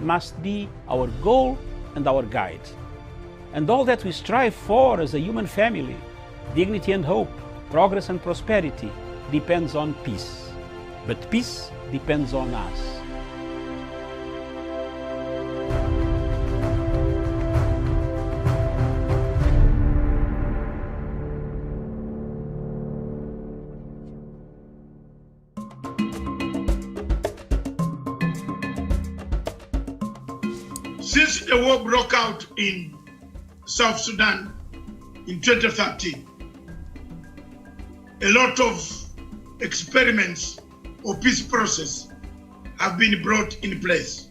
must be our goal and our guide. And all that we strive for as a human family, dignity and hope, progress and prosperity, depends on peace. But peace depends on us. Since the war broke out in South Sudan in 2013, a lot of experiments or peace process have been brought in place.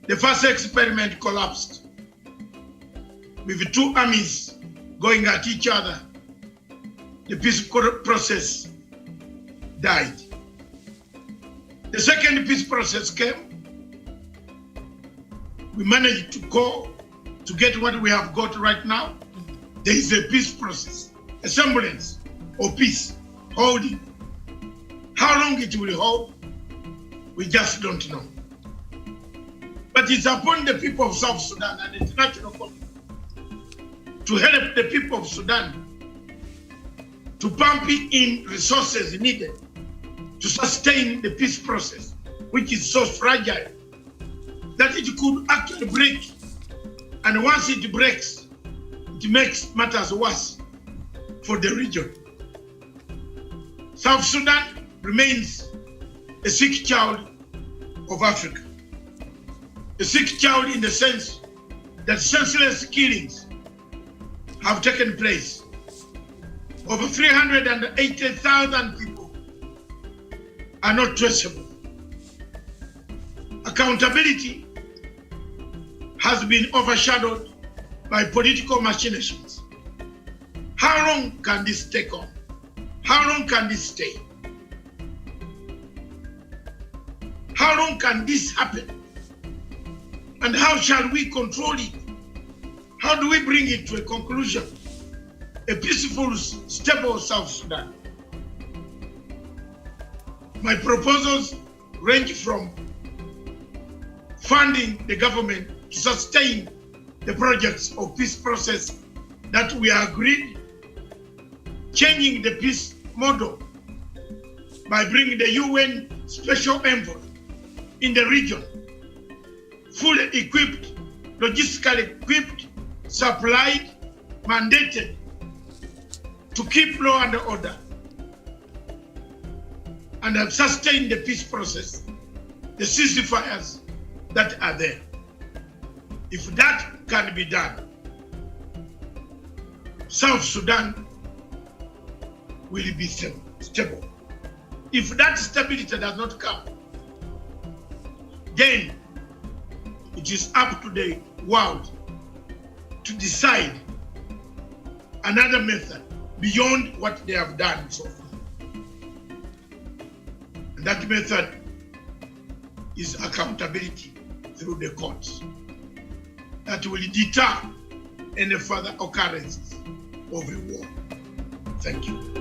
The first experiment collapsed with the two armies going at each other. The peace process died. The second peace process came. We managed to get what we have got right now. There is a peace process, a semblance of peace holding. How long it will hold, we just don't know. But it's upon the people of South Sudan and the international community to help the people of Sudan to pump in resources needed to sustain the peace process, which is so fragile that it could actually break. And once it breaks, it makes matters worse for the region. South Sudan remains a sick child of Africa. A sick child in the sense that senseless killings have taken place. Over 380,000 people are not traceable. Accountability has been overshadowed by political machinations. How long can this take on? How long can this stay? How long can this happen? And how shall we control it? How do we bring it to a conclusion? A peaceful, stable South Sudan. My proposals range from funding the government to sustain the projects of peace process that we agreed, changing the peace model by bringing the UN special envoy in the region, fully equipped, logistically equipped, supplied, mandated to keep law and order and have sustained the peace process, the ceasefires that are there. If that can be done, South Sudan will be stable. If that stability does not come, then it is up to the world to decide another method beyond what they have done so far. And that method is accountability through the courts that will deter any further occurrences of a war. Thank you.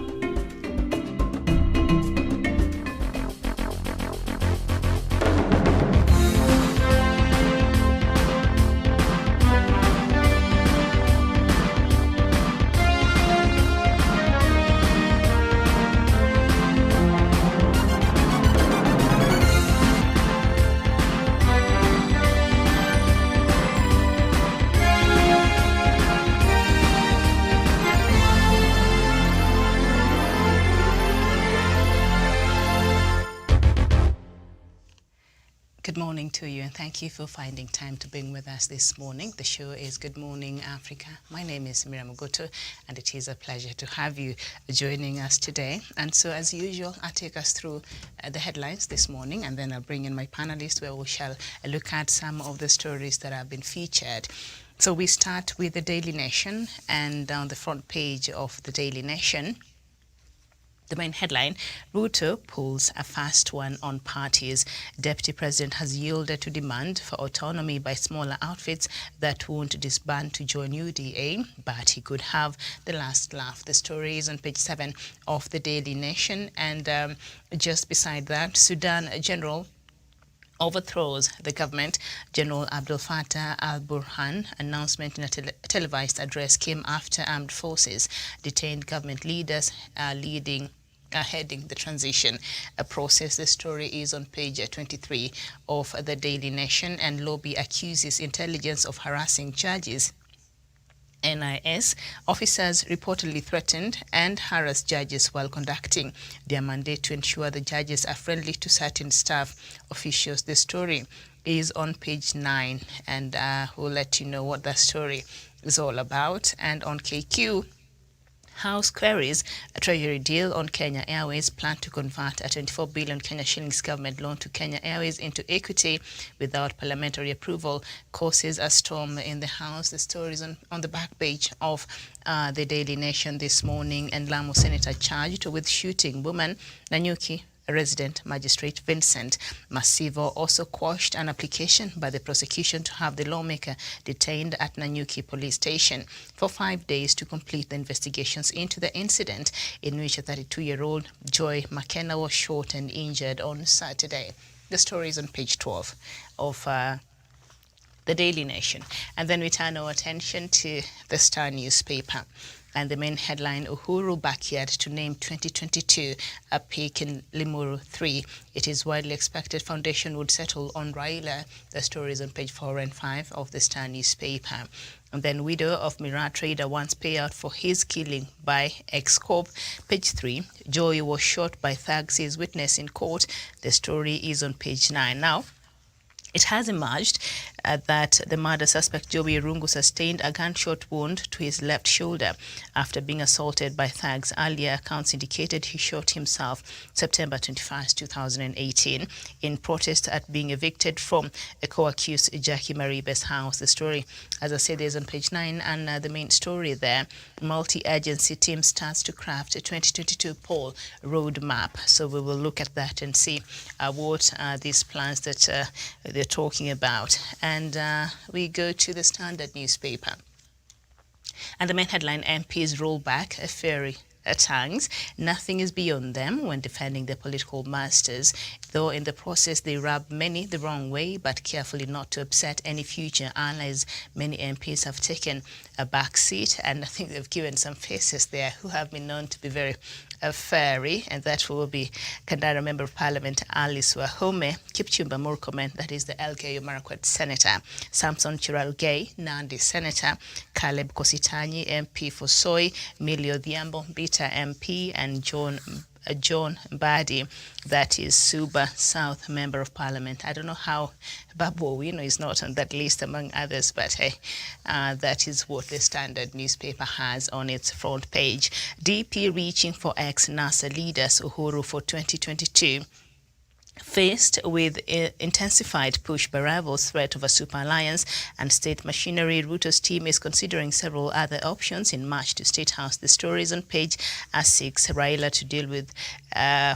Good morning to you, and thank you for finding time to be with us this morning. The show is Good Morning Africa. My name is Miriam Ogoto, and it is a pleasure to have you joining us today. And so, as usual, I'll take us through the headlines this morning, and then I'll bring in my panelists where we shall look at some of the stories that have been featured. So we start with the Daily Nation, and on the front page of the Daily Nation, the main headline, Ruto pulls a fast one on parties. Deputy President has yielded to demand for autonomy by smaller outfits that won't disband to join UDA, but he could have the last laugh. The story is on page 7 of the Daily Nation, and just beside that, Sudan General overthrows the government. General Abdel Fattah al-Burhan announcement in a televised address came after armed forces detained government leaders heading the transition process. The story is on page 23 of the Daily Nation. And lobby accuses intelligence of harassing judges. NIS officers reportedly threatened and harassed judges while conducting their mandate to ensure the judges are friendly to certain staff officials. The story is on page 9, and we'll let you know what that story is all about. And on KQ, House queries a Treasury deal on Kenya Airways plan to convert a 24 billion Kenya shillings government loan to Kenya Airways into equity without parliamentary approval causes a storm in the House. The story is on the back page of the Daily Nation this morning. And Lamu senator charged with shooting woman Nanyuki. Resident Magistrate Vincent Masivo also quashed an application by the prosecution to have the lawmaker detained at Nanyuki police station for 5 days to complete the investigations into the incident in which a 32-year-old Joy McKenna was shot and injured on Saturday. The story is on page 12 of the Daily Nation. And then we turn our attention to the Star newspaper. And the main headline, Uhuru backyard to name 2022 a peak in Limuru 3. It is widely expected foundation would settle on Raila. The story is on page 4 and 5 of the Star newspaper. And then widow of Miraa trader wants payout for his killing by ex-cop. Page 3, Joy was shot by thugs, his witness in court. The story is on page 9. Now, it has emerged that the murder suspect Joey Rungu sustained a gunshot wound to his left shoulder after being assaulted by thugs. Earlier accounts indicated he shot himself September 21, 2018 in protest at being evicted from a co-accused Jackie Maribe's house. The story, as I said, is on page 9, and the main story there, multi-agency team starts to craft a 2022 poll roadmap. So we will look at that and see what are these plans that they're talking about. And we go to the Standard newspaper. And the main headline, MPs roll back a ferry tongues. Nothing is beyond them when defending their political masters, though in the process they rub many the wrong way, but carefully not to upset any future allies. Many MPs have taken a back seat, and I think they've given some faces there who have been known to be very fiery, and that will be Kandara Member of Parliament Alice Wahome, Kipchumba Murkomen, that is the Elgeyo Marakwet Senator, Samson Cherargei, Nandi Senator, Caleb Kositanyi, MP for Soy, Millie Odhiambo, Bita MP, and John Mbadi, that is Suba South Member of Parliament. I don't know how Babu Owino is not on that list among others, but hey, that is what the Standard newspaper has on its front page. DP reaching for ex-NASA leaders Uhuru for 2022. Faced with intensified push by rivals' threat of a super alliance and state machinery, Ruto's team is considering several other options in March to State House. The story is on page 6. Raila to deal with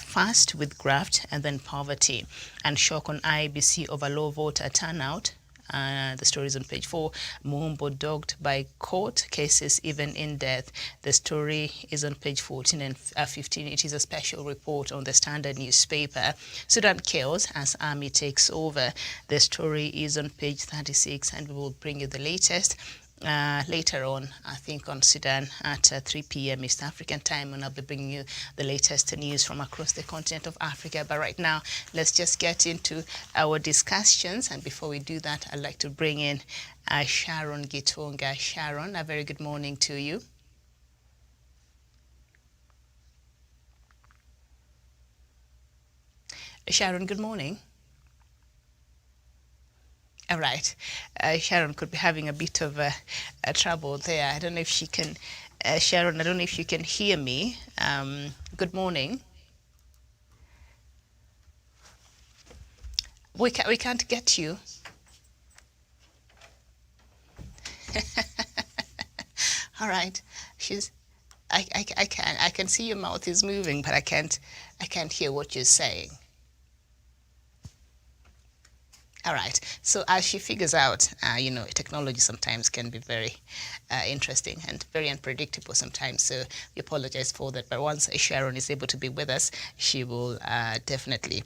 first with graft and then poverty, and shock on IEBC over low voter turnout. The story is on page 4. Muumbo dogged by court cases even in death. The story is on page 14 and 15. It is a special report on the Standard newspaper. Sudan chaos as army takes over. The story is on page 36, and we will bring you the latest later on, I think, on Sudan at 3 p.m. East African time, and I'll be bringing you the latest news from across the continent of Africa. But right now, let's just get into our discussions. And before we do that, I'd like to bring in Sharon Gitonga. Sharon, a very good morning to you. Sharon, good morning. All right. Sharon could be having a bit of a trouble there. I don't know if she can, Sharon, I don't know if you can hear me. Good morning. We can't get you. All right. I can see your mouth is moving, but I can't hear what you're saying. All right. So as she figures out, technology sometimes can be very interesting and very unpredictable sometimes. So we apologize for that. But once Sharon is able to be with us, she will definitely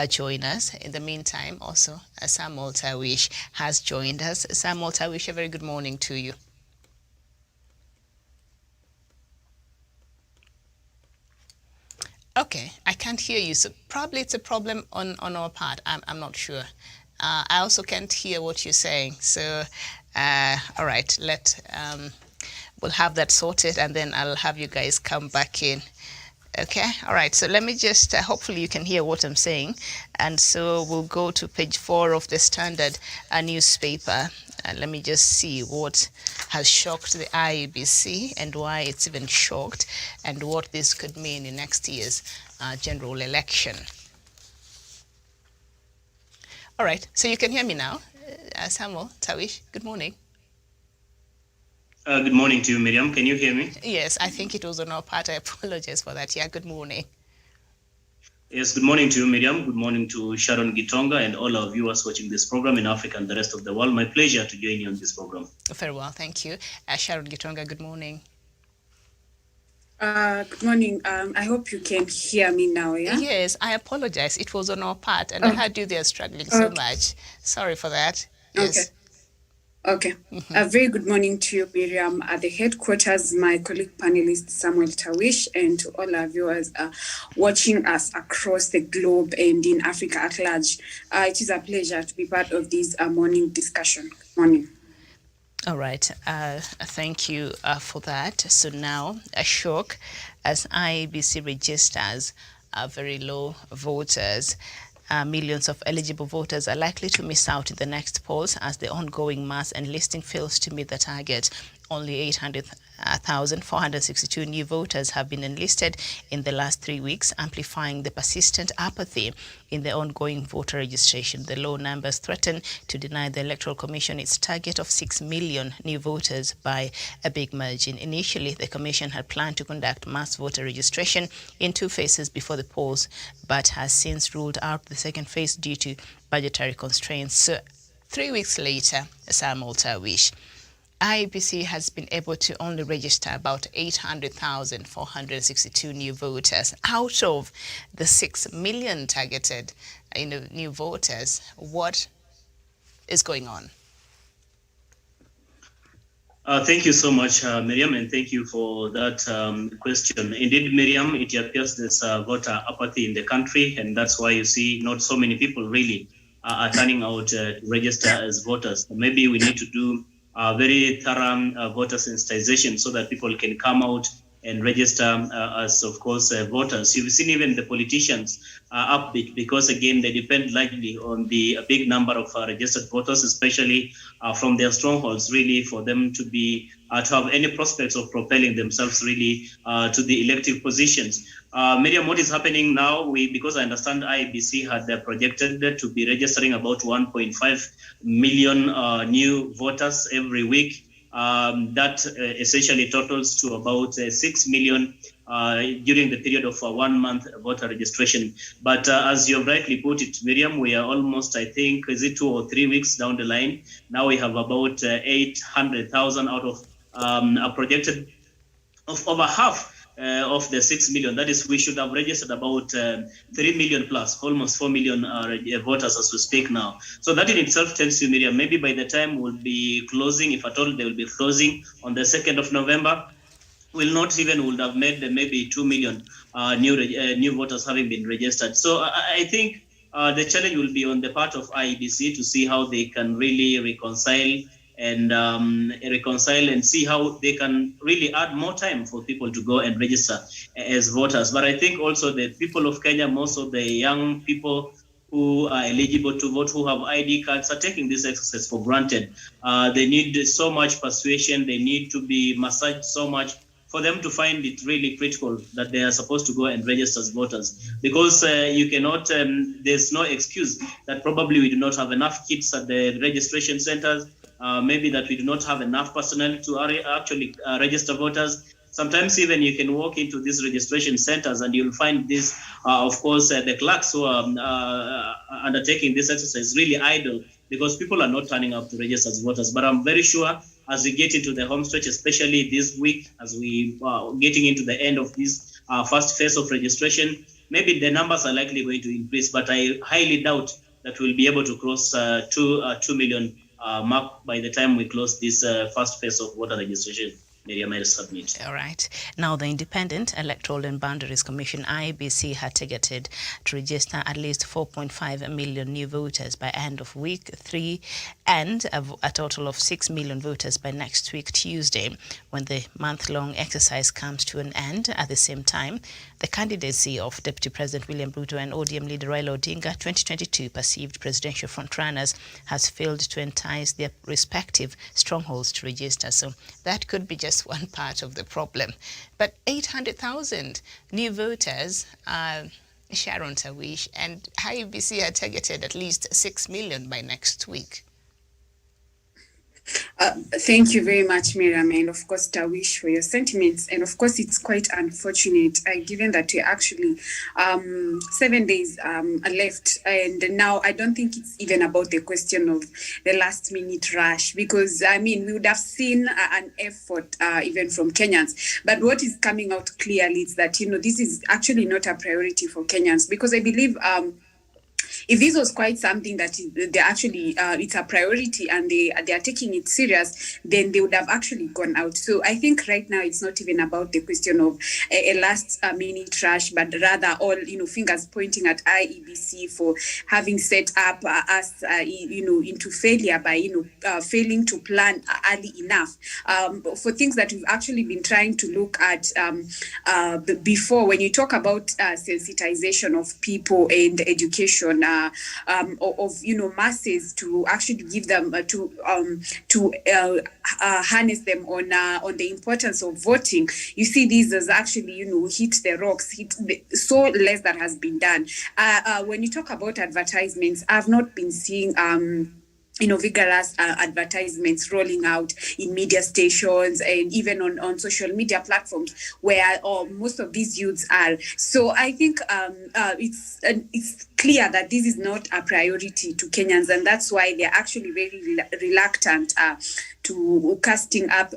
join us. In the meantime, also, Samuel Tawish has joined us. Samuel Tawish, a very good morning to you. Okay, I can't hear you. So probably it's a problem on our part. I'm not sure. I also can't hear what you're saying. So, all right, we'll have that sorted, and then I'll have you guys come back in. Okay, all right. So let me just, hopefully you can hear what I'm saying. And so we'll go to page 4 of the Standard newspaper. And let me just see what has shocked the IEBC and why it's even shocked, and what this could mean in next year's general election. All right, so you can hear me now. Samuel Tawish, good morning. Good morning to you, Miriam. Can you hear me? Yes, I think it was on our part. I apologize for that. Yeah, good morning. Yes, good morning to you, Miriam. Good morning to Sharon Gitonga and all our viewers watching this program in Africa and the rest of the world. My pleasure to join you on this program. Very well, thank you. Sharon Gitonga, good morning. Good morning. I hope you can hear me now, yeah? Yes, I apologize. It was on our part, and I heard you there struggling so much. Sorry for that. Yes. Okay. A very good morning to you, Miriam. At the headquarters, my colleague panelist, Samuel Tawish, and to all our viewers watching us across the globe and in Africa at large. It is a pleasure to be part of this morning discussion. Good morning. All right. Thank you for that. So now, a shock as IEBC registers very low voters. Millions of eligible voters are likely to miss out in the next polls as the ongoing mass enlisting fails to meet the target. Only 800,462 new voters have been enlisted in the last 3 weeks, amplifying the persistent apathy in the ongoing voter registration. The low numbers threaten to deny the Electoral Commission its target of 6 million new voters by a big margin. Initially, the Commission had planned to conduct mass voter registration in 2 phases before the polls, but has since ruled out the second phase due to budgetary constraints. So 3 weeks later, Samuel Tawish, IEBC has been able to only register about 800,462 new voters out of the 6 million targeted new voters. What is going on? Thank you so much, Miriam, and thank you for that question. Indeed, Miriam, it appears there's voter apathy in the country, and that's why you see not so many people really are turning out to register as voters. Maybe we need to do very thorough voter sensitization so that people can come out and register as, of course, voters. You've seen even the politicians upbeat because, again, they depend largely on the big number of registered voters, especially from their strongholds, really, for them to be to have any prospects of propelling themselves really to the elective positions. Miriam, what is happening now? Because I understand IEBC had projected to be registering about 1.5 million new voters every week. That essentially totals to about 6 million during the period of 1 month voter registration. But as you have rightly put it, Miriam, we are almost, I think, is it 2 or 3 weeks down the line? Now we have about 800,000 out of a projected of over half of the 6 million. That is, we should have registered about 3 million plus, almost 4 million voters as we speak now. So that in itself tells you, Miriam, maybe by the time we'll be closing, if at all they will be closing on the 2nd of November, would have made maybe 2 million new voters having been registered. So I think the challenge will be on the part of IEBC to see how they can really reconcile and see how they can really add more time for people to go and register as voters. But I think also the people of Kenya, most of the young people who are eligible to vote, who have ID cards, are taking this exercise for granted. They need so much persuasion. They need to be massaged so much for them to find it really critical that they are supposed to go and register as voters. Because you cannot, there's no excuse that probably we do not have enough kits at the registration centers, maybe that we do not have enough personnel to actually register voters. Sometimes even you can walk into these registration centers and you'll find this, of course, the clerks who are undertaking this exercise really idle because people are not turning up to register as voters. But I'm very sure as we get into the home stretch, especially this week, as we are getting into the end of this first phase of registration, maybe the numbers are likely going to increase, but I highly doubt that we'll be able to cross 2 million mark by the time we close this first phase of voter registration. Miriam, I submit. All right. Now, the Independent Electoral and Boundaries Commission, IEBC, had targeted to register at least 4.5 million new voters by end of week 3 and a total of 6 million voters by next week, Tuesday, when the month-long exercise comes to an end. At the same time, the candidacy of Deputy President William Ruto and ODM leader Raila Odinga, 2022 perceived presidential frontrunners, has failed to entice their respective strongholds to register. So that could be just one part of the problem. But 800,000 new voters, Sharon Tawish, and IEBC are targeted at least 6 million by next week. Thank you very much, Miriam, and of course, Tawish, for your sentiments. And of course, it's quite unfortunate, given that we're actually 7 days left. And now I don't think it's even about the question of the last minute rush, because I mean, we would have seen an effort even from Kenyans. But what is coming out clearly is that, this is actually not a priority for Kenyans, because I believe if this was quite something that they actually, it's a priority and they are taking it serious, then they would have actually gone out. So I think right now it's not even about the question of a last minute rush, but rather all, fingers pointing at IEBC for having set up us, into failure by, failing to plan early enough for things that we've actually been trying to look at before. When you talk about sensitization of people and education, of masses, to actually give them to harness them on the importance of voting. You see, these as actually hit the rocks, so less that has been done. When you talk about advertisements, I've not been seeing vigorous advertisements rolling out in media stations and even on social media platforms where most of these youths are. So I think it's clear that this is not a priority to Kenyans, and that's why they're actually very reluctant to casting up,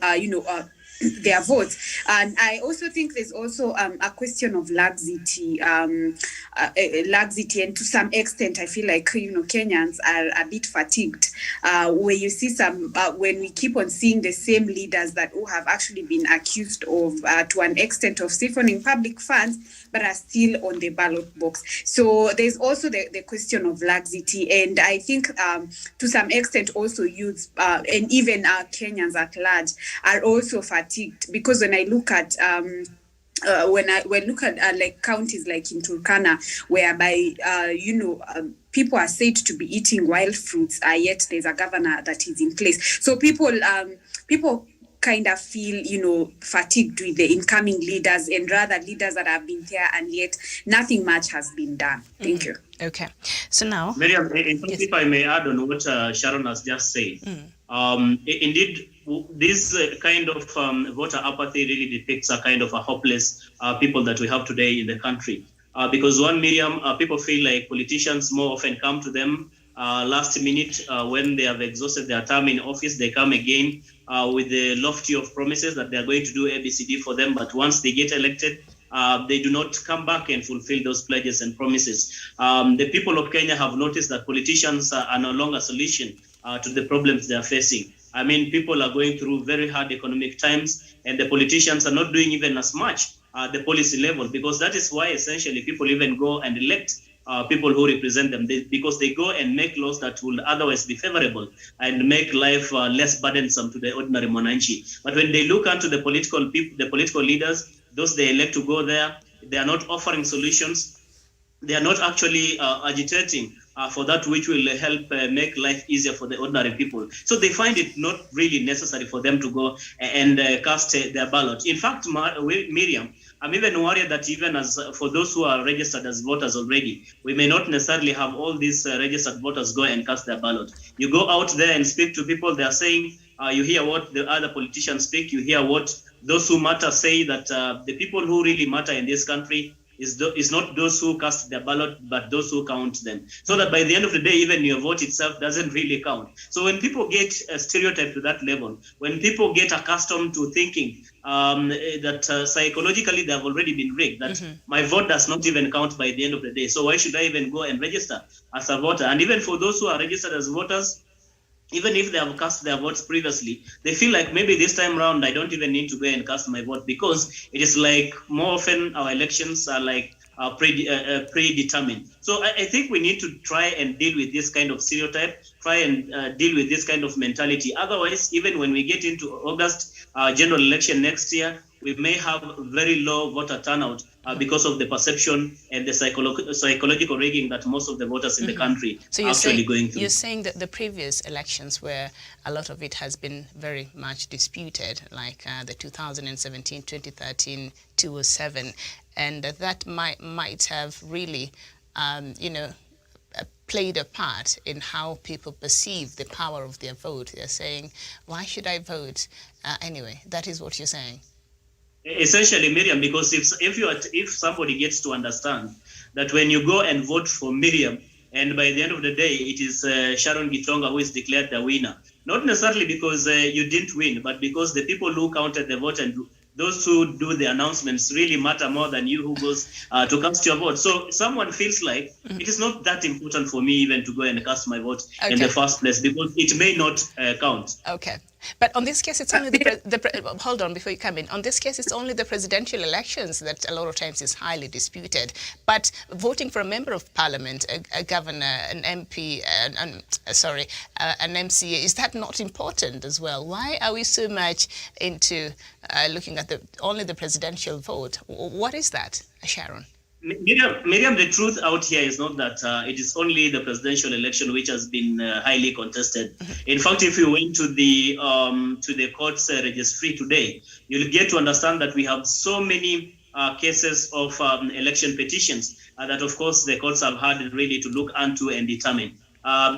their votes. And I also think there's also a question of laxity, and to some extent I feel like Kenyans are a bit fatigued where you see when we keep on seeing the same leaders who have actually been accused of to an extent of siphoning public funds but are still on the ballot box. So there's also the question of laxity, and I think to some extent also youths and even Kenyans at large are also fatigued, because when I look at like counties like in Turkana, whereby people are said to be eating wild fruits, yet there's a governor that is in place. So people kind of feel, fatigued with the incoming leaders, and rather leaders that have been there and yet nothing much has been done. Thank you. Okay. So now, Miriam, if I may add on what Sharon has just said, indeed, this kind of voter apathy really depicts a kind of a hopeless people that we have today in the country. Because Miriam, people feel like politicians more often come to them last minute when they have exhausted their term in office. They come again with the lofty of promises that they are going to do ABCD for them. But once they get elected, they do not come back and fulfill those pledges and promises. The people of Kenya have noticed that politicians are no longer a solution to the problems they are facing. I mean, people are going through very hard economic times, and the politicians are not doing even as much at the policy level, because that is why essentially people even go and elect people who represent them, because they go and make laws that will otherwise be favorable and make life less burdensome to the ordinary mwananchi. But when they look into the political leaders, those they elect to go there, they are not offering solutions. They are not actually agitating for that which will help make life easier for the ordinary people. So they find it not really necessary for them to go and cast their ballot. In fact, Miriam, I'm even worried that even as for those who are registered as voters already, we may not necessarily have all these registered voters go and cast their ballot. You go out there and speak to people, they are saying, you hear what the other politicians speak, you hear what those who matter say that the people who really matter in this country is not those who cast their ballot, but those who count them. So that by the end of the day, even your vote itself doesn't really count. So when people get stereotyped to that level, when people get accustomed to thinking that psychologically they have already been rigged, that my vote does not even count by the end of the day. So why should I even go and register as a voter? And even for those who are registered as voters, even if they have cast their votes previously, they feel like maybe this time around I don't even need to go and cast my vote, because it is like more often our elections are like predetermined. So I think we need to try and deal with this kind of stereotype, try and deal with this kind of mentality. Otherwise, even when we get into August general election next year, we may have very low voter turnout because of the perception and the psychological rigging that most of the voters in the country so are actually going through. You're saying that the previous elections, where a lot of it has been very much disputed, like the 2017, 2013, 2007, and that might have really, played a part in how people perceive the power of their vote. They're saying, why should I vote? Anyway, that is what you're saying. Essentially, Miriam, because if somebody gets to understand that when you go and vote for Miriam, and by the end of the day, it is Sharon Gitonga who is declared the winner, not necessarily because you didn't win, but because the people who counted the vote and those who do the announcements really matter more than you who goes to cast your vote. So someone feels like it is not that important for me even to go and cast my vote in the first place, because it may not count. Okay. But on this case, it's only hold on before you come in. On this case, it's only the presidential elections that a lot of times is highly disputed. But voting for a member of parliament, a governor, an MP, an MCA, is that not important as well? Why are we so much into looking at only the presidential vote? What is that, Sharon? Miriam, the truth out here is not that it is only the presidential election which has been highly contested. In fact, if you went to the court's registry today, you'll get to understand that we have so many cases of election petitions that, of course, the courts have had really to look into and determine.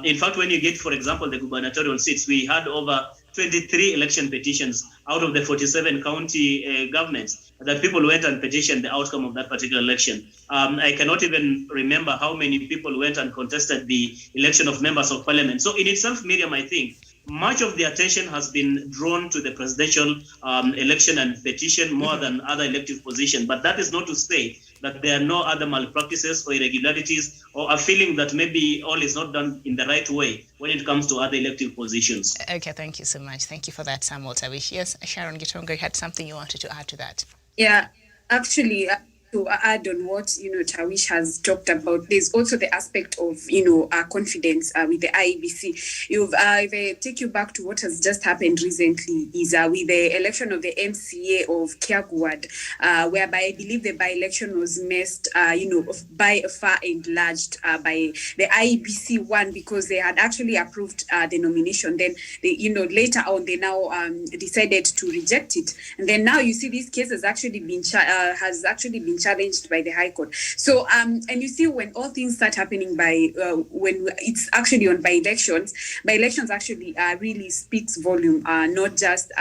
In fact, when you get, for example, the gubernatorial seats, we had over 23 election petitions out of the 47 county governments that people went and petitioned the outcome of that particular election. I cannot even remember how many people went and contested the election of members of parliament. So in itself, Miriam, I think much of the attention has been drawn to the presidential election and petition more than other elective positions. But that is not to say that there are no other malpractices or irregularities or a feeling that maybe all is not done in the right way when it comes to other elective positions. Okay, thank you so much. Thank you for that, Samuel Tawish. Yes, Sharon Gitonga, you had something you wanted to add to that. Yeah, actually, to add on what Tawish has talked about, there's also the aspect of confidence with the IEBC. If I take you back to what has just happened recently, is with the election of the MCA of Kiaguad, whereby I believe the by-election was missed, by far and large by the IEBC one, because they had actually approved the nomination. Then they, later on they now decided to reject it, and then now you see this case has actually been challenged by the High Court. So, and you see when all things start happening when it's actually on by-elections actually really speaks volume, not just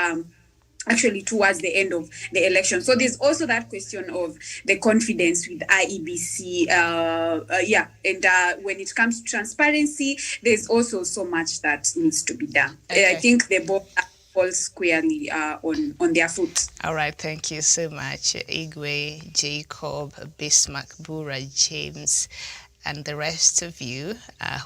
actually towards the end of the election. So there's also that question of the confidence with IEBC. And when it comes to transparency, there's also so much that needs to be done. Okay. I think they both fall squarely on their foot. All right, thank you so much, Igwe, Jacob, Bismarck, Bura, James, and the rest of you.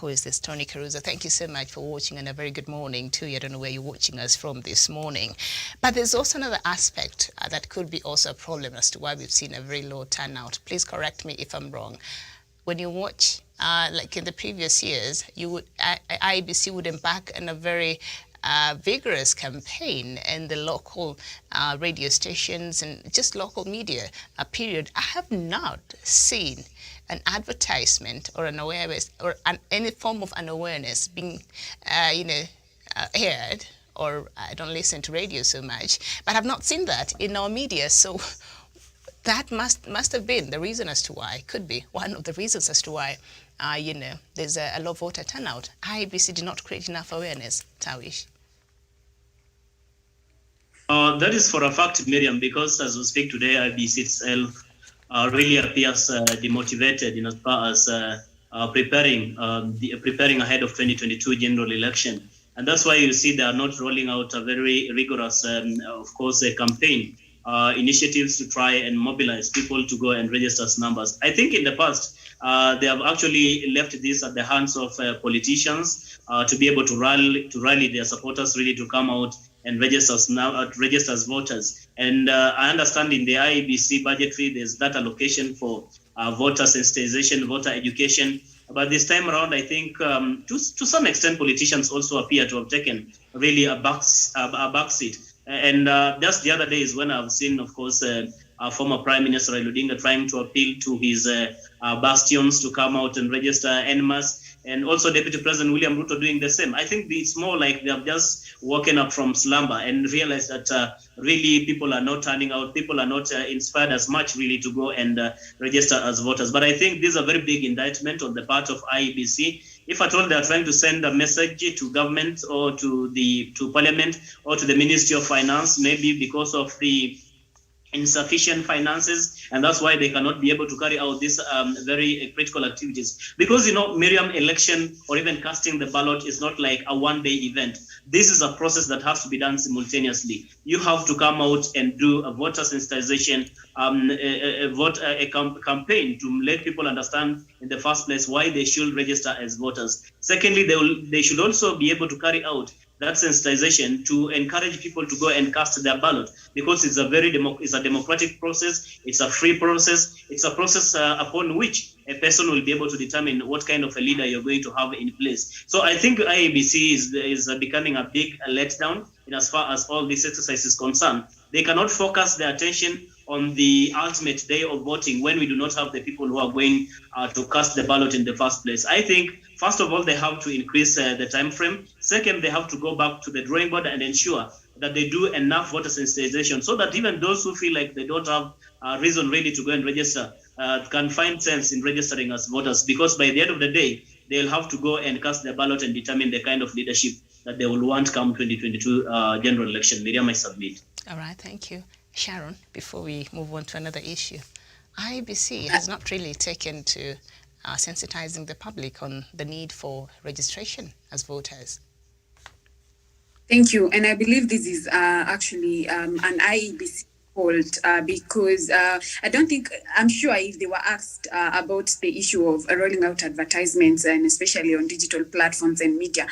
Who is this? Tony Caruso. Thank you so much for watching, and a very good morning to you. I don't know where you're watching us from this morning. But there's also another aspect that could be also a problem as to why we've seen a very low turnout. Please correct me if I'm wrong. When you watch, like in the previous years, IEBC would embark on a very vigorous campaign in the local radio stations and just local media period. I have not seen an advertisement or an awareness or any form of an awareness being, aired, or I don't listen to radio so much, but I've not seen that in our media. So that must have been the reason as to why, could be one of the reasons as to why, there's a low voter turnout. IEBC did not create enough awareness, Tawish. That is for a fact, Miriam, because as we speak today, IBC itself really appears demotivated in as far as preparing ahead of 2022 general election. And that's why you see they are not rolling out a very rigorous, of course, a campaign initiatives to try and mobilize people to go and register as numbers. I think in the past, they have actually left this at the hands of politicians to be able to rally their supporters really to come out and register as voters. And I understand in the IEBC budgetary, there's that allocation for voter sensitization, voter education. But this time around, I think to some extent, politicians also appear to have taken really a backseat. And just the other day is when I've seen, of course, former Prime Minister Raila Odinga trying to appeal to his bastions to come out and register en masse, and also Deputy President William Ruto doing the same. I think it's more like they have just woken up from slumber and realized that really people are not turning out, people are not inspired as much really to go and register as voters. But I think this is a very big indictment on the part of IEBC. If at all they are trying to send a message to government or to Parliament or to the Ministry of Finance, maybe because of the insufficient finances, and that's why they cannot be able to carry out these very critical activities. Because, Miriam, election or even casting the ballot is not like a one-day event. This is a process that has to be done simultaneously. You have to come out and do a voter sensitization, campaign to let people understand in the first place why they should register as voters. Secondly, they should also be able to carry out that sensitization to encourage people to go and cast their ballot, because it's a democratic process, it's a free process, it's a process upon which a person will be able to determine what kind of a leader you're going to have in place. So I think IEBC is becoming a big letdown in as far as all this exercise is concerned. They cannot focus their attention on the ultimate day of voting when we do not have the people who are going to cast the ballot in the first place. I think, first of all, they have to increase the time frame. Second, they have to go back to the drawing board and ensure that they do enough voter sensitization so that even those who feel like they don't have a reason really to go and register can find sense in registering as voters, because by the end of the day, they'll have to go and cast their ballot and determine the kind of leadership that they will want come 2022 general election. Miriam, I submit. All right, thank you. Sharon, before we move on to another issue, IEBC has not really taken to sensitizing the public on the need for registration as voters. Thank you. And I believe this is actually an IEBC fault because I don't think, I'm sure if they were asked about the issue of rolling out advertisements, and especially on digital platforms and media,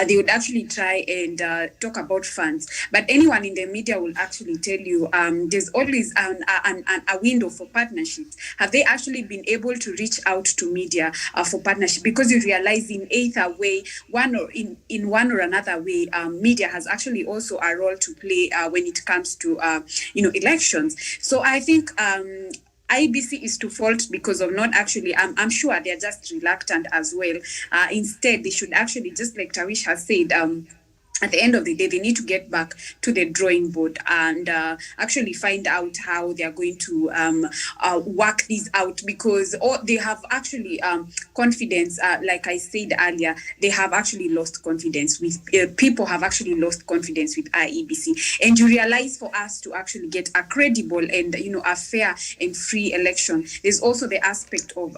they would actually try and talk about funds. But anyone in the media will actually tell you there's always a window for partnerships. Have they actually been able to reach out to media for partnership? Because you realize in either way, in one or another way, media has actually also a role to play when it comes to elections. So I think IEBC is to fault because of not actually, I'm sure they're just reluctant as well. Instead, they should actually, just like Tawish has said, at the end of the day, they need to get back to the drawing board and actually find out how they're going to work this out, because they have actually confidence, like I said earlier, they have actually lost confidence with, people have actually lost confidence with IEBC. And you realize for us to actually get a credible and, a fair and free election, there's also the aspect of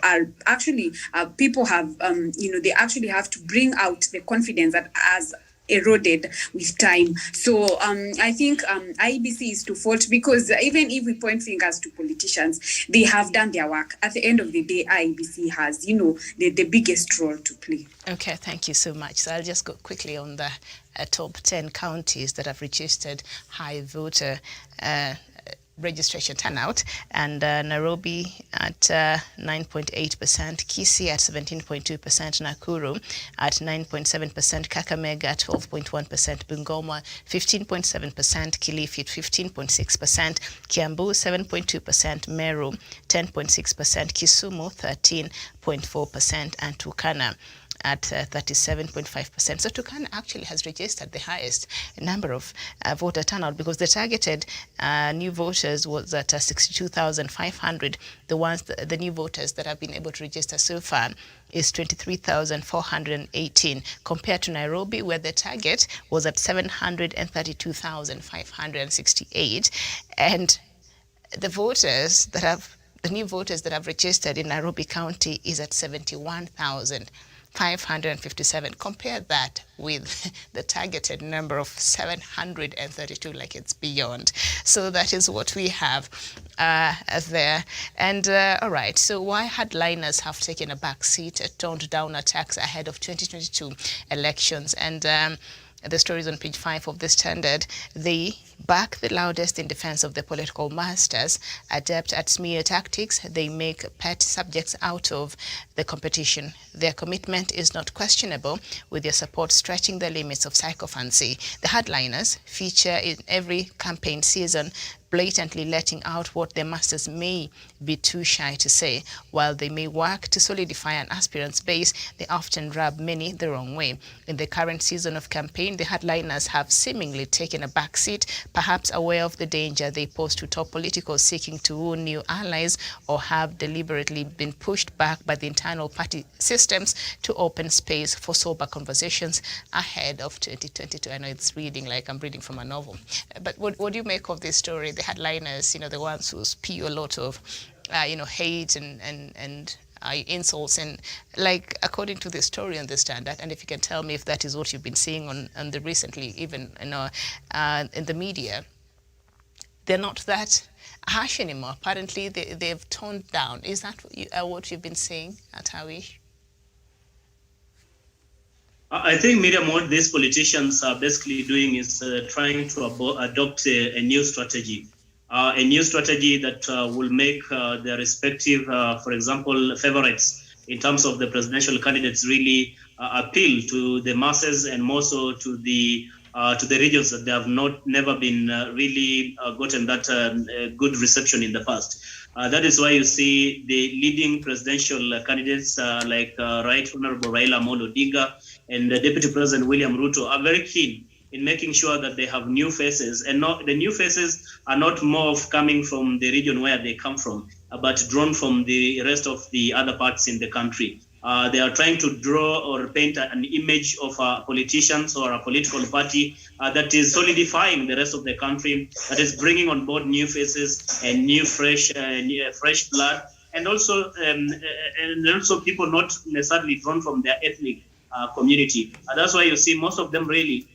people have, they actually have to bring out the confidence that has eroded with time. So I think IEBC is to fault, because even if we point fingers to politicians, they have done their work. At the end of the day, IEBC has, the biggest role to play. Okay, thank you so much. So I'll just go quickly on the top 10 counties that have registered high voter registration turnout, and Nairobi at 9.8%, Kisii at 17.2%, Nakuru at 9.7%, Kakamega at 12.1%, Bungoma 15.7%, Kilifi at 15.6%, Kiambu 7.2%, Meru 10.6%, Kisumu 13.4%, and Turkana at 37.5%. So Turkana actually has registered the highest number of voter turnout, because the targeted new voters was at 62,500. The new voters that have been able to register so far is 23,418, compared to Nairobi, where the target was at 732,568. And the new voters that have registered in Nairobi County is at 71,557. Compare that with the targeted number of 732, like it's beyond. So that is what we have there. And all right, so why hardliners have taken a back seat, toned down attacks ahead of 2022 elections. And the story is on page 5 of the Standard. They back the loudest in defense of the political masters, adept at smear tactics. They make pet subjects out of the competition. Their commitment is not questionable, with their support stretching the limits of sycophancy. The hardliners feature in every campaign season, blatantly letting out what their masters may be too shy to say. While they may work to solidify an aspirant's base, they often rub many the wrong way. In the current season of campaign, the hardliners have seemingly taken a backseat, perhaps aware of the danger they pose to top politicals seeking to woo new allies, or have deliberately been pushed back by the internal party systems to open space for sober conversations ahead of 2022. I know it's reading like I'm reading from a novel, but what do you make of this story? The headliners, the ones who spew a lot of, hate and insults, and like according to the story on the Standard, and if you can tell me if that is what you've been seeing on the recently, even in the media, they're not that harsh anymore. Apparently, they've toned down. Is that what you've been seeing at Tawish? I think, Miriam, what these politicians are basically doing is trying to adopt a new strategy. A new strategy that will make their respective, for example, favorites in terms of the presidential candidates really appeal to the masses, and more so to the regions that they have never been really gotten that good reception in the past. That is why you see the leading presidential candidates like Right Honorable Raila Amolo Odinga and Deputy President William Ruto are very keen in making sure that they have new faces, and the new faces are not more of coming from the region where they come from, but drawn from the rest of the other parts in the country. They are trying to draw or paint an image of politicians or a political party that is solidifying the rest of the country, that is bringing on board new faces and new fresh blood, and also people not necessarily drawn from their ethnic community. And that's why you see most of them really,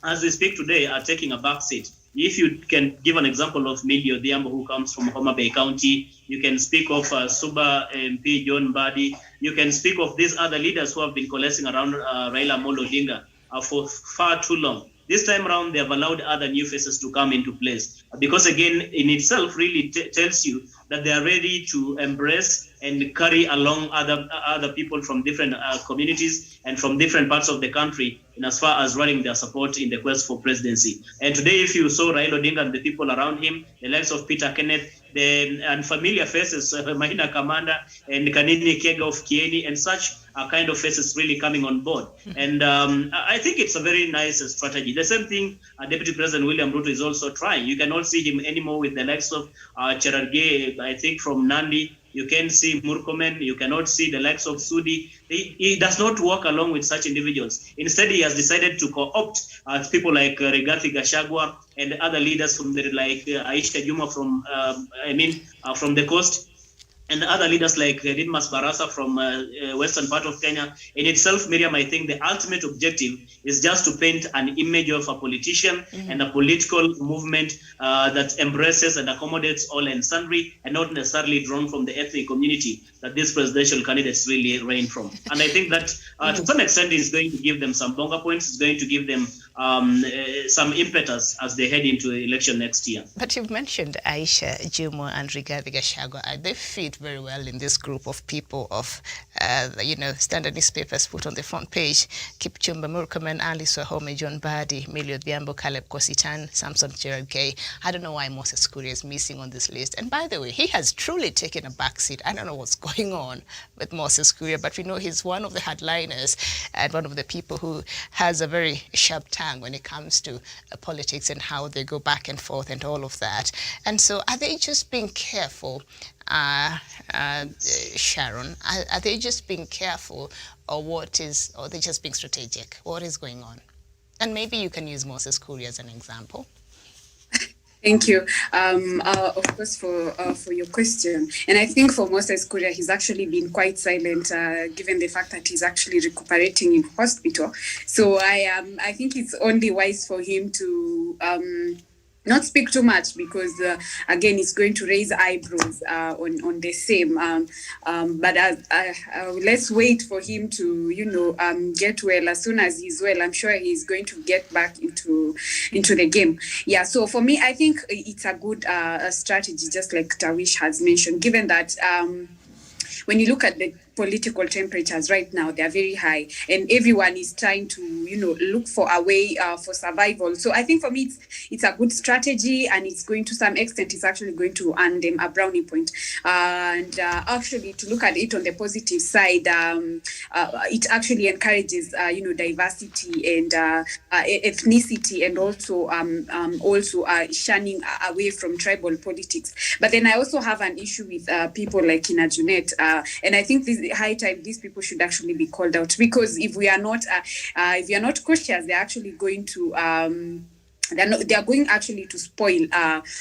as we speak today, are taking a back seat. If you can give an example of Millie Odhiambo, who comes from Homa Bay County, you can speak of Suba MP John Mbadi, you can speak of these other leaders who have been coalescing around Raila Amolo Odinga for far too long. This time around, they have allowed other new faces to come into place, because again, in itself really tells you that they are ready to embrace and carry along other people from different communities and from different parts of the country, in as far as running their support in the quest for presidency. And today, if you saw Raila Odinga and the people around him, the likes of Peter Kenneth, the unfamiliar faces, Mahina Kamanda and Kanini Kega of Kieni, and such kind of faces really coming on board. And I think it's a very nice strategy. The same thing Deputy President William Ruto is also trying. You cannot see him anymore with the likes of Cherargei, I think from Nandi. You can see Murkomen, you cannot see the likes of Sudi. He does not work along with such individuals. Instead, he has decided to co-opt people like Rigathi Gachagua and other leaders from like Aisha Juma from the coast, and other leaders like Didmas Barasa from western part of Kenya. In itself, Miriam, I think the ultimate objective is just to paint an image of a politician and a political movement that embraces and accommodates all and sundry, and not necessarily drawn from the ethnic community that these presidential candidates really reign from. And I think that to some extent is going to give them some bonga points, is going to give them some impetus as they head into election next year. But you've mentioned Aisha Jumwa and Rigathi Gachagua. They fit very well in this group of people of, Standard newspapers put on the front page. Kipchumba Murkomen, Alice Wahome, John Badi, Millie Odhiambo, Caleb Kositan, Samson Cherargei. I don't know why Moses Kuria is missing on this list. And by the way, he has truly taken a backseat. I don't know what's going on with Moses Kuria, but we know he's one of the headliners and one of the people who has a very sharp tongue when it comes to politics and how they go back and forth and all of that. And so are they just being careful, Sharon? Are they just being careful, or are they just being strategic? What is going on? And maybe you can use Moses Kuria as an example. Thank you, of course, for your question. And I think for Moses Kuria, he's actually been quite silent, given the fact that he's actually recuperating in hospital. So I think it's only wise for him to not speak too much, because again, it's going to raise eyebrows on the same. But let's wait for him to get well. As soon as he's well, I'm sure he's going to get back into the game. Yeah. So for me, I think it's a good strategy, just like Tawish has mentioned, given that when you look at the political temperatures right now, they are very high, and everyone is trying to, look for a way for survival. So I think for me, it's a good strategy, and it's going to some extent, it's actually going to earn them a brownie point. And actually, to look at it on the positive side, it actually encourages, diversity and ethnicity, and also shunning away from tribal politics. But then I also have an issue with people like Kina Junet, and I think this high time these people should actually be called out, because if we are not cautious, they're actually going to they are going actually to spoil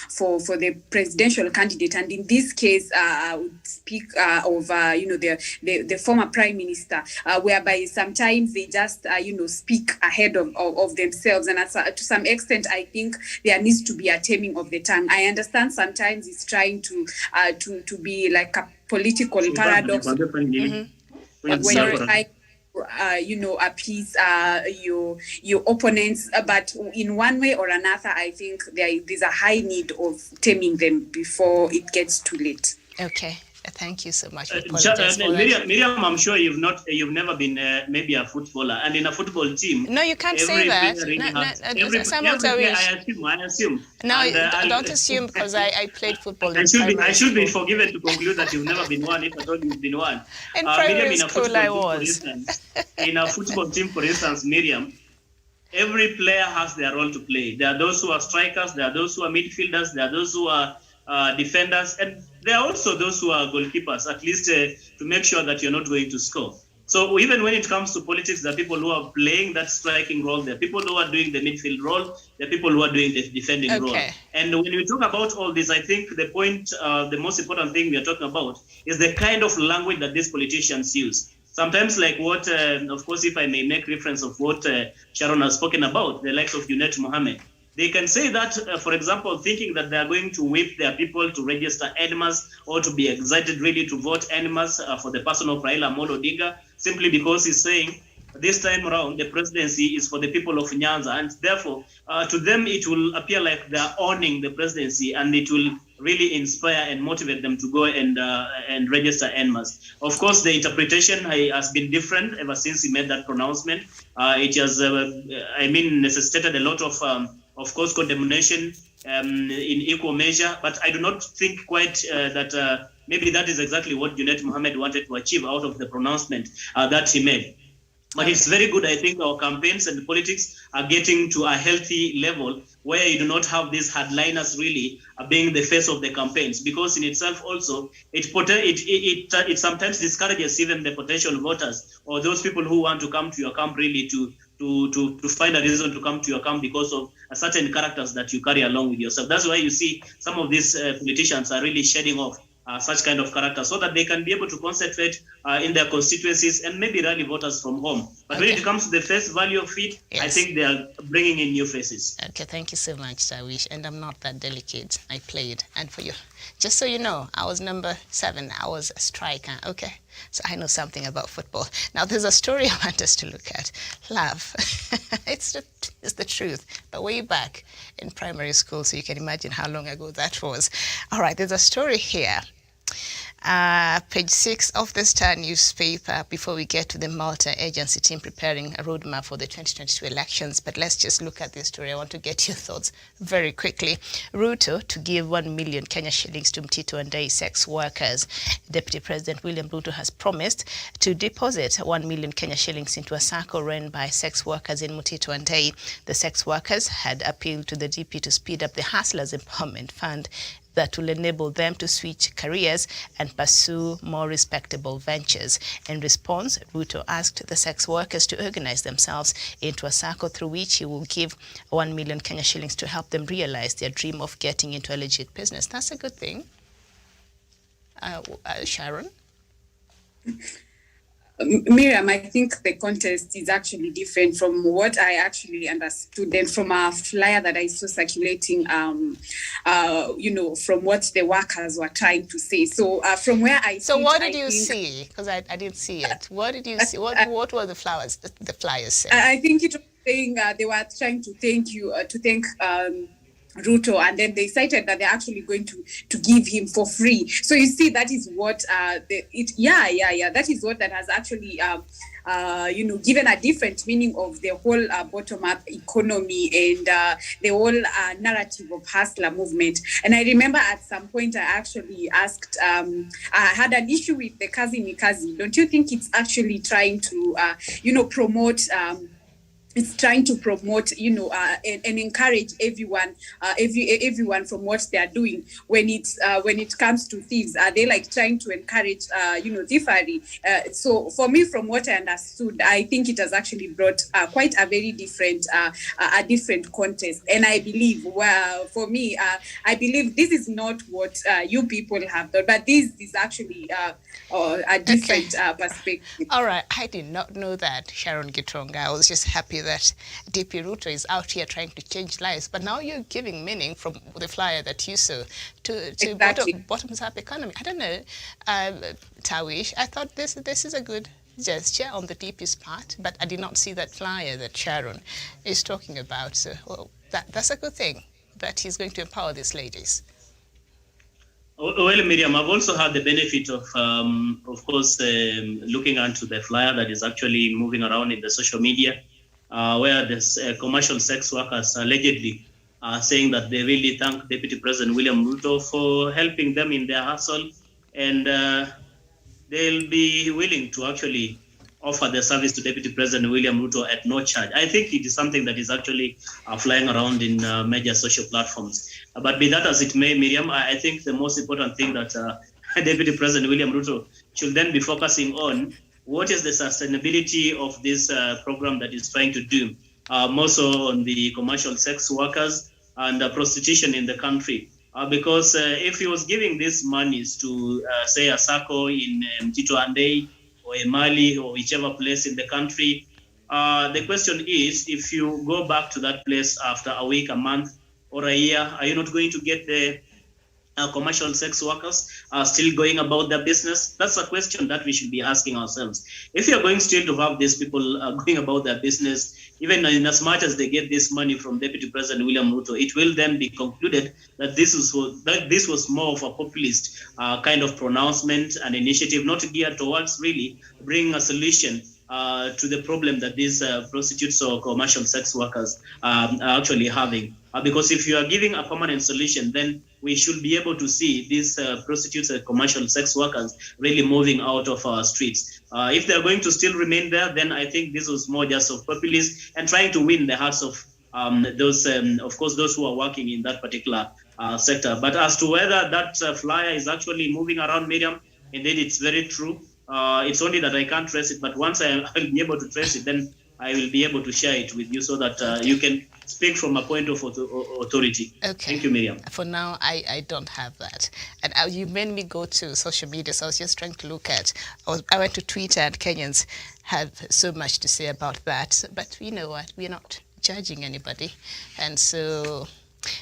for the presidential candidate. And in this case, I would speak of the former prime minister, whereby sometimes they just speak ahead of themselves, and to some extent, I think there needs to be a taming of the tongue. I understand sometimes it's trying to be like a political paradox. Appease your opponents, but in one way or another, I think there's a high need of taming them before it gets too late. Okay. Thank you so much. Miriam, I'm sure you've never been maybe a footballer, and in a football team. No, you can't say that. I assume. No, don't assume, because I played football. I should be forgiven to conclude that you've never been one, if at all you've been one. In primary school, I was. In a football team, for instance, Miriam, every player has their role to play. There are those who are strikers, there are those who are midfielders, there are those who are defenders, and there are also those who are goalkeepers, at least to make sure that you're not going to score. So even when it comes to politics, there are people who are playing that striking role, there are people who are doing the midfield role, there are people who are doing the defending role. And when we talk about all this, I think the most important thing we are talking about is the kind of language that these politicians use. Sometimes, like what, of course, if I may make reference of what Sharon has spoken about, the likes of Junet Mohammed, they can say that, for example, thinking that they are going to whip their people to register animals or to be excited really to vote animals for the person of Raila Amolo Odinga, simply because he's saying this time around the presidency is for the people of Nyanza, and therefore to them it will appear like they're owning the presidency, and it will really inspire and motivate them to go and register animals. Of course, the interpretation has been different ever since he made that pronouncement. It has, necessitated a lot of course, condemnation in equal measure, but I do not think quite that maybe that is exactly what Junet Mohammed wanted to achieve out of the pronouncement that he made. But it's very good, I think, our campaigns and politics are getting to a healthy level where you do not have these hardliners really being the face of the campaigns, because in itself also, it sometimes discourages even the potential voters or those people who want to come to your camp really to find a reason to come to your camp because of certain characters that you carry along with yourself. That's why you see some of these politicians are really shedding off such kind of characters so that they can be able to concentrate in their constituencies and maybe rally voters from home. But when it comes to the face value of it, yes, I think they are bringing in new faces. Okay, thank you so much, Tawish. And I'm not that delicate. I played. And for you, just so you know, I was number 7. I was a striker. Okay. So I know something about football. Now, there's a story I want us to look at. Love. It's the truth. But way back in primary school, so you can imagine how long ago that was. All right, there's a story here. Page 6 of the Star newspaper, before we get to the multi-agency team preparing a roadmap for the 2022 elections. But let's just look at this story. I want to get your thoughts very quickly. Ruto to give 1 million Kenya shillings to Mtito and Day sex workers. Deputy President William Ruto has promised to deposit 1 million Kenya shillings into a circle run by sex workers in Mtito and Day. The sex workers had appealed to the DP to speed up the Hustlers Empowerment Fund that will enable them to switch careers and pursue more respectable ventures. In response, Ruto asked the sex workers to organize themselves into a circle through which he will give 1 million Kenya shillings to help them realize their dream of getting into a legit business. That's a good thing. Sharon? Miriam, I think the contest is actually different from what I actually understood and from a flyer that I saw circulating, from what the workers were trying to say. So from where I So what did you see? Because I didn't see it. What did you see? What were the flyers saying? I think it was saying they were trying to thank Ruto, and then they cited that they're actually going to give him for free. So you see, that is what that is what that has actually given a different meaning of the whole bottom-up economy and the whole narrative of hustler movement. And I remember at some point I actually asked, I had an issue with the Kazi ni Kazi. Don't you think it's actually trying to promote it's trying to promote, and encourage everyone from what they are doing. When it comes to thieves, are they like trying to encourage, thievery? So for me, from what I understood, I think it has actually brought quite a very different, a different context. And I believe, for me, I believe this is not what you people have done, but this is actually a different perspective. All right, I did not know that, Sharon Gitonga. I was just happy that DP Ruto is out here trying to change lives. But now you're giving meaning from the flyer that you saw to Exactly. bottoms up economy. I don't know, Tawish, I thought this is a good gesture on the DP's part, but I did not see that flyer that Sharon is talking about. So that's a good thing, that he's going to empower these ladies. Well, Miriam, I've also had the benefit of course, looking into the flyer that is actually moving around in the social media, where the commercial sex workers allegedly are saying that they really thank Deputy President William Ruto for helping them in their hustle, and they'll be willing to actually offer their service to Deputy President William Ruto at no charge. I think it is something that is actually flying around in major social platforms. But be that as it may, Miriam, I think the most important thing that Deputy President William Ruto should then be focusing on, what is the sustainability of this program that is trying to do, more so on the commercial sex workers and prostitution in the country. Because if he was giving these monies to, say, a circle in Mtito and Day, or Mali, or whichever place in the country, the question is, if you go back to that place after a week, a month, or a year, are you not going to get the commercial sex workers still going about their business? That's a question that we should be asking ourselves. If you're going still to have these people going about their business, even in as much as they get this money from Deputy President William Ruto, it will then be concluded that this was more of a populist kind of pronouncement and initiative, not geared towards really bringing a solution to the problem that these prostitutes or commercial sex workers are actually having. Because if you are giving a permanent solution, then we should be able to see these prostitutes and commercial sex workers really moving out of our streets. If they're going to still remain there, then I think this was more just of populists and trying to win the hearts of those, of course, those who are working in that particular sector. But as to whether that flyer is actually moving around, Miriam, indeed, it's very true. It's only that I can't trace it, but once I'll be able to trace it, then I will be able to share it with you so that you can speak from a point of authority. Okay. Thank you, Miriam. For now, I don't have that. And you made me go to social media, so I was just trying to look at, I went to Twitter, and Kenyans have so much to say about that. But you know what? We're not judging anybody. And so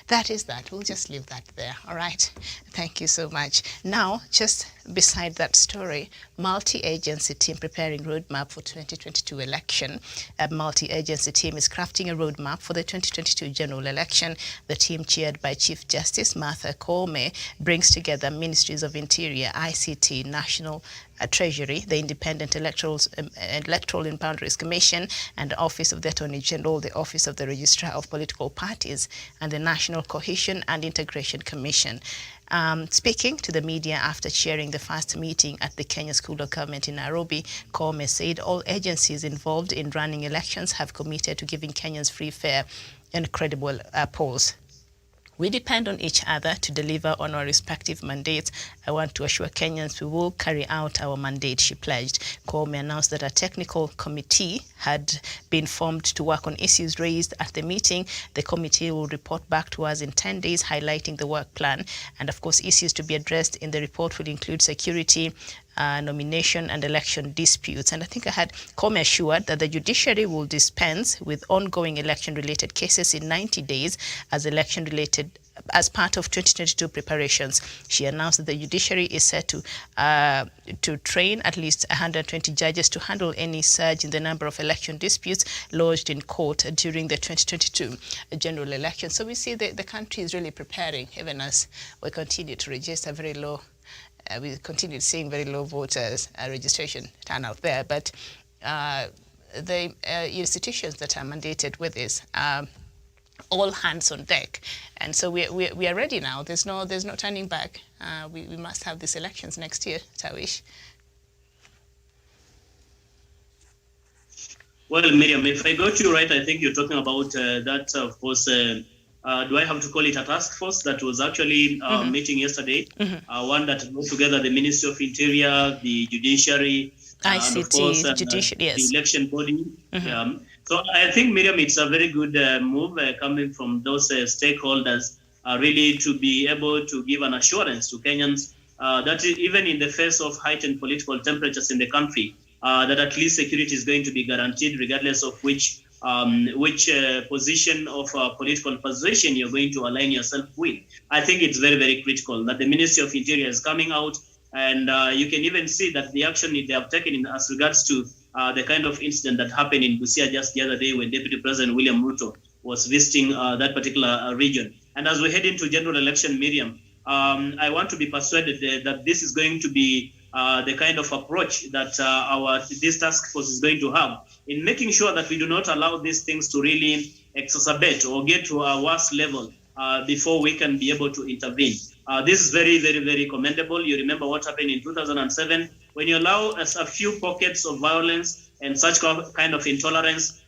that is that. We'll just leave that there. All right. Thank you so much. Now, just beside that story, multi-agency team preparing roadmap for 2022 election. A multi-agency team is crafting a roadmap for the 2022 general election. The team, chaired by Chief Justice Martha Koome, brings together Ministries of Interior, ICT, National Treasury, the Independent Electoral and Boundaries Commission, and the Office of the Attorney General, the Office of the Registrar of Political Parties, and the National Cohesion and Integration Commission. Speaking to the media after chairing the first meeting at the Kenya School of Government in Nairobi, Koome said all agencies involved in running elections have committed to giving Kenyans free, fair, and credible polls. We depend on each other to deliver on our respective mandates. I want to assure Kenyans we will carry out our mandate, she pledged. Koome announced that a technical committee had been formed to work on issues raised at the meeting. The committee will report back to us in 10 days, highlighting the work plan. And of course, issues to be addressed in the report will include security, nomination and election disputes. And I think I had Koome assured that the judiciary will dispense with ongoing election-related cases in 90 days as part of 2022 preparations. She announced that the judiciary is set to train at least 120 judges to handle any surge in the number of election disputes lodged in court during the 2022 general election. So we see the country is really preparing, even as we continue to register very low. We continue seeing very low voters registration turnout there, but the institutions that are mandated with this all hands on deck, and so we are ready now. There's no turning back. We must have these elections next year, Tawish. Well, Miriam, if I got you right, I think you're talking about that, of course. Do I have to call it a task force that was actually meeting yesterday? One that brought together the Ministry of Interior, the Judiciary, ICT, and of course, Judiciary, yes. the election body. So I think, Miriam, it's a very good move coming from those stakeholders, really to be able to give an assurance to Kenyans that even in the face of heightened political temperatures in the country, that at least security is going to be guaranteed, regardless of which position of political position you're going to align yourself with. I think it's very, very critical that the Ministry of Interior is coming out, and you can even see that the action they have taken as regards to the kind of incident that happened in Busia just the other day when Deputy President William Ruto was visiting that particular region. And as we head into general election, Miriam, I want to be persuaded that this is going to be the kind of approach that this task force is going to have in making sure that we do not allow these things to really exacerbate or get to a worse level before we can be able to intervene. This is very, very, very commendable. You remember what happened in 2007 when you allow a few pockets of violence and such kind of intolerance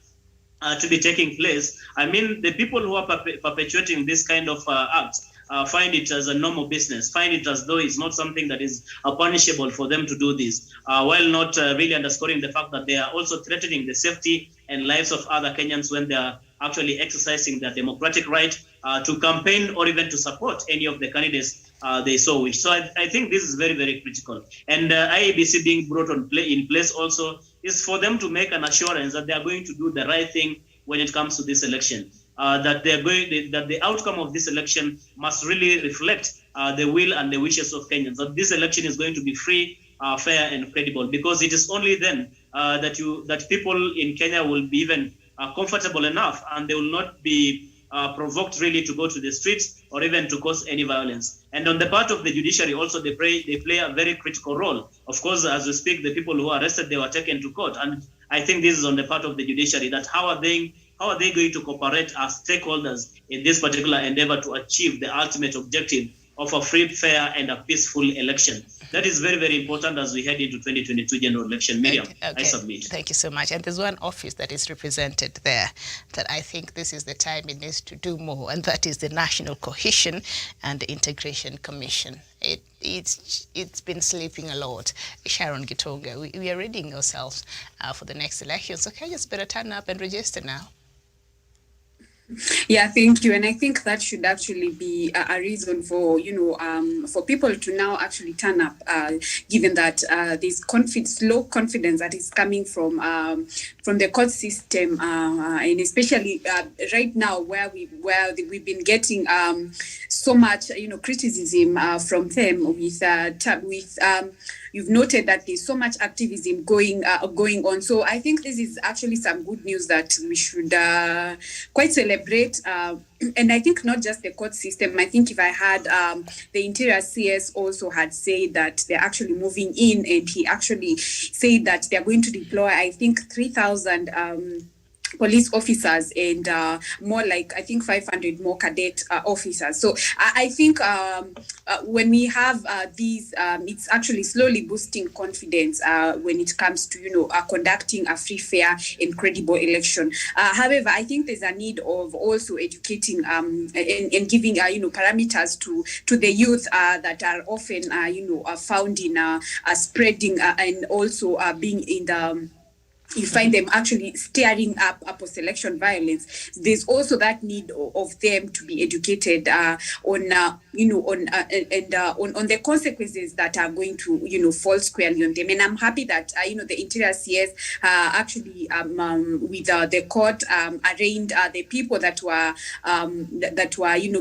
to be taking place. I mean, the people who are perpetuating this kind of acts find it as a normal business, find it as though it's not something that is punishable for them to do this, while not really underscoring the fact that they are also threatening the safety and lives of other Kenyans when they are actually exercising their democratic right to campaign or even to support any of the candidates they so wish. So I think this is very, very critical. And IEBC being brought in place also is for them to make an assurance that they are going to do the right thing when it comes to this election. That the outcome of this election must really reflect the will and the wishes of Kenyans. That this election is going to be free, fair, and credible, because it is only then that people in Kenya will be even comfortable enough, and they will not be provoked really to go to the streets or even to cause any violence. And on the part of the judiciary also, they play a very critical role. Of course, as we speak, the people who are arrested, they were taken to court, and I think this is on the part of the judiciary, that how are they going to cooperate as stakeholders in this particular endeavor to achieve the ultimate objective of a free, fair, and a peaceful election. That is very, very important as we head into 2022 general election. Miriam, okay. I submit. Thank you so much. And there's one office that is represented there that I think this is the time it needs to do more, and that is the National Cohesion and Integration Commission. It's been sleeping a lot. Sharon Gitonga, we are readying ourselves for the next election. So Kenyans better turn up and register now. Yeah, thank you. And I think that should actually be a reason for, for people to now actually turn up, given that this slow confidence that is coming from the court system, and especially right now where we've been getting so much, criticism from them with you've noted that there's so much activism going on. So I think this is actually some good news that we should quite celebrate. And I think not just the court system. I think if I had the Interior CS also had said that they're actually moving in, and he actually said that they're going to deploy, I think, 3,000 police officers and more like, I think, 500 more cadet officers. So I think when we have these, it's actually slowly boosting confidence when it comes to, conducting a free, fair and credible election. However, I think there's a need of also educating and giving, parameters to the youth that are often, found in spreading and also being in the you find them actually stirring up post-election violence. There's also that need of them to be educated on the consequences that are going to, fall squarely on them. And I'm happy that, the Interior CS actually, with the court, arraigned the people that were,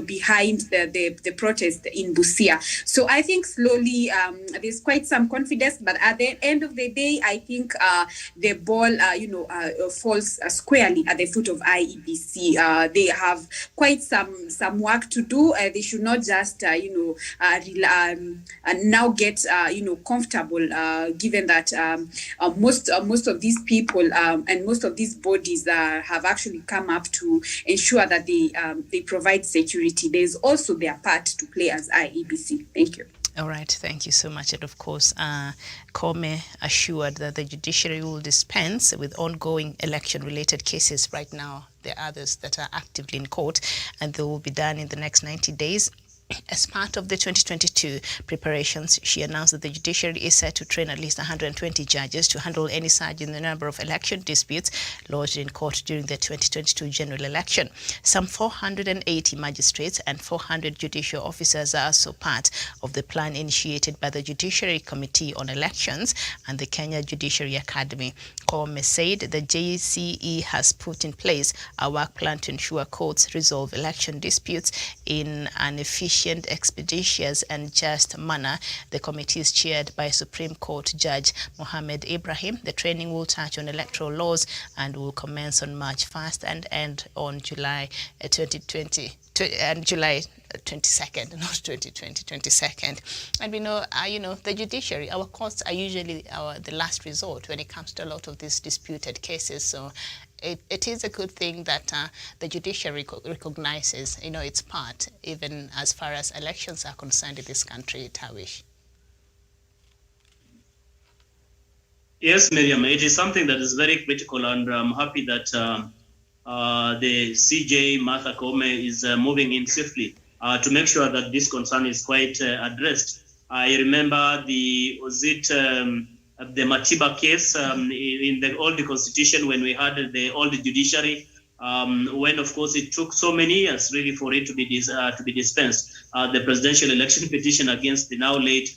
behind the protest in Busia. So I think slowly there's quite some confidence, but at the end of the day, I think the ball, falls squarely at the foot of IEBC. They have quite some work to do. They should not just, now get, comfortable, given that most of these people and most of these bodies have actually come up to ensure that they provide security. There's also their part to play as IEBC. Thank you. All right, thank you so much. And of course, Kome assured that the judiciary will dispense with ongoing election-related cases. Right now, there are others that are actively in court, and they will be done in the next 90 days. As part of the 2022 preparations, she announced that the judiciary is set to train at least 120 judges to handle any surge in the number of election disputes lodged in court during the 2022 general election. Some 480 magistrates and 400 judicial officers are also part of the plan initiated by the Judiciary Committee on Elections and the Kenya Judiciary Academy. Kome said the JCE has put in place a work plan to ensure courts resolve election disputes in an efficient, expeditious and just manner. The committee is chaired by Supreme Court Judge Mohamed Ibrahim. The training will touch on electoral laws and will commence on March 1st and end on July 2020 and July 22nd, not 2020, 22nd. And we know, the judiciary, our courts are usually the last resort when it comes to a lot of these disputed cases. So it is a good thing that the judiciary recognizes, its part, even as far as elections are concerned in this country. Tawish. Yes, Miriam, it is something that is very critical, and I'm happy that the CJ Martha Kome is moving in swiftly to make sure that this concern is quite addressed. I remember the Matiba case in the old constitution when we had the old judiciary, when of course it took so many years really for it to be dispensed. The presidential election petition against the now late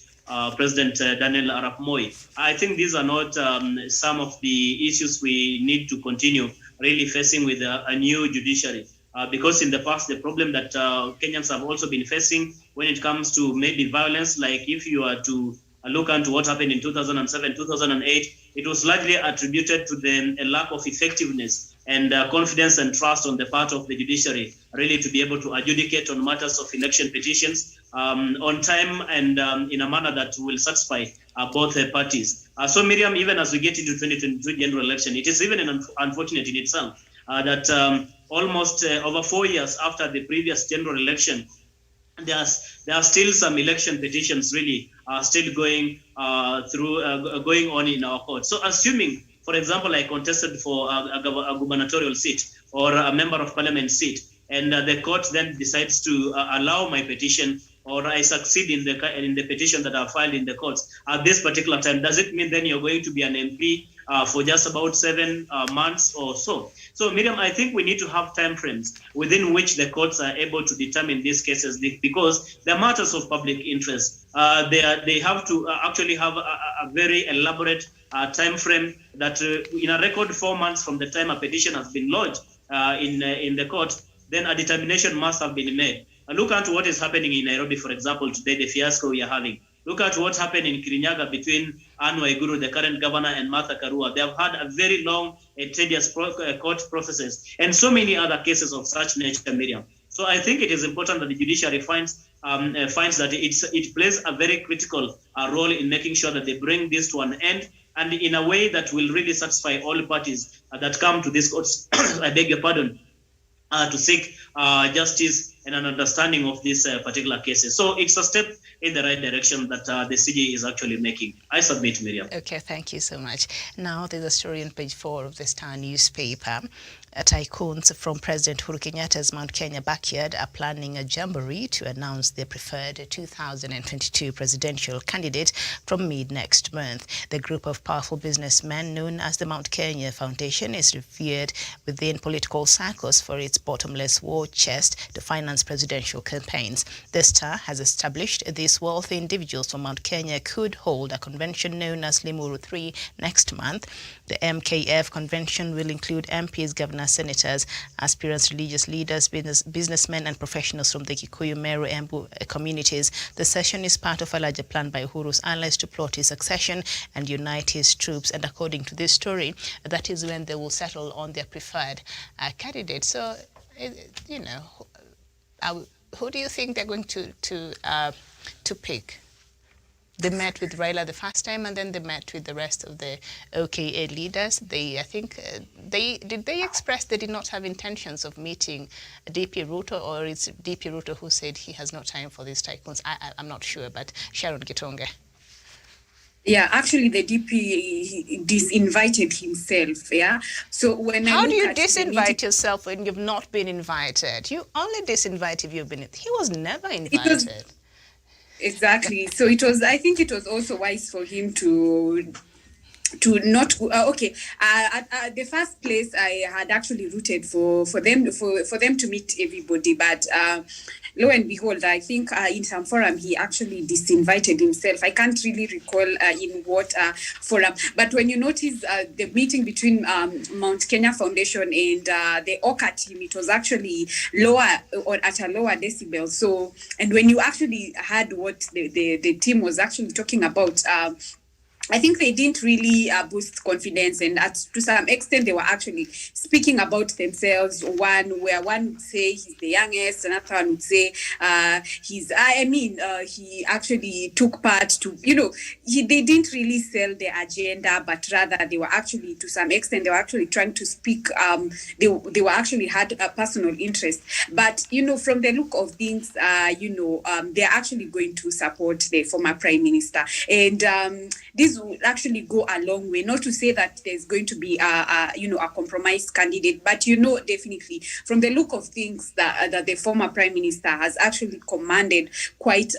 President Daniel Arap Moi. I think these are not some of the issues we need to continue really facing with a new judiciary. Because in the past, the problem that Kenyans have also been facing when it comes to maybe violence, like if you are to look into what happened in 2007, 2008, it was largely attributed to the lack of effectiveness and confidence and trust on the part of the judiciary, really to be able to adjudicate on matters of election petitions on time and in a manner that will satisfy both parties. So Miriam, even as we get into 2022 general election, it is even unfortunate in itself that almost over 4 years after the previous general election, there are still some election petitions really still going going on in our court. So assuming, for example, I contested for a gubernatorial seat or a member of parliament seat, and the court then decides to allow my petition, or I succeed in the petition that I filed in the courts at this particular time, does it mean then you're going to be an MP for just about 7 months or so. So, Miriam, I think we need to have time frames within which the courts are able to determine these cases because they're matters of public interest. They have to actually have a very elaborate time frame that in a record 4 months from the time a petition has been lodged in the court, then a determination must have been made. Look at what is happening in Nairobi, for example, today, the fiasco we are having. Look at what happened in Kirinyaga between Anne Waiguru, the current governor, and Martha Karua. They have had a very long and tedious court processes and so many other cases of such nature, Miriam. So I think it is important that the judiciary finds that it plays a very critical role in making sure that they bring this to an end and in a way that will really satisfy all parties that come to this court, I beg your pardon, to seek justice and an understanding of these particular cases. So it's a step in the right direction that the CJ is actually making. I submit, Miriam. Okay, thank you so much. Now there's a story on page 4 of the Star newspaper. Tycoons from President Uhuru Kenyatta's Mount Kenya backyard are planning a jamboree to announce their preferred 2022 presidential candidate from mid-next month. The group of powerful businessmen known as the Mount Kenya Foundation is revered within political circles for its bottomless war chest to finance presidential campaigns. The Star has established these wealthy individuals from Mount Kenya could hold a convention known as Limuru 3 next month. The MKF convention will include MPs, governors, senators, aspirants, religious leaders, businessmen and professionals from the Kikuyu, Meru, Embu communities. The session is part of a larger plan by Uhuru's allies to plot his succession and unite his troops. And according to this story, that is when they will settle on their preferred candidate. So, you know, who do you think they're going to pick? They met with Raila the first time, and then they met with the rest of the OKA leaders. I think did they express they did not have intentions of meeting DP Ruto, or it's DP Ruto who said he has no time for these tycoons? I'm not sure, but Sharon Gitonge. Yeah, actually, the DP disinvited himself. Yeah. So when how do you disinvite yourself when you've not been invited? You only disinvite if you've been. He was never invited. Exactly. So it was. I think it was also wise for him to not at the first place I had actually rooted for them to meet everybody, but lo and behold, I think in some forum he actually disinvited himself. I can't really recall in what forum, but when you notice the meeting between Mount Kenya Foundation and the OKA team, it was actually lower or at a lower decibel. So, and when you actually heard what the team was actually talking about, I think they didn't really boost confidence, and to some extent they were actually speaking about themselves. One would say he's the youngest, another one would say he actually took part to, they didn't really sell the agenda, but rather they were actually, to some extent, they were actually trying to speak, they were actually had a personal interest. But, from the look of things, they're actually going to support the former Prime Minister. And this will actually go a long way. Not to say that there's going to be a compromised candidate, but definitely from the look of things that the former Prime Minister has actually commanded quite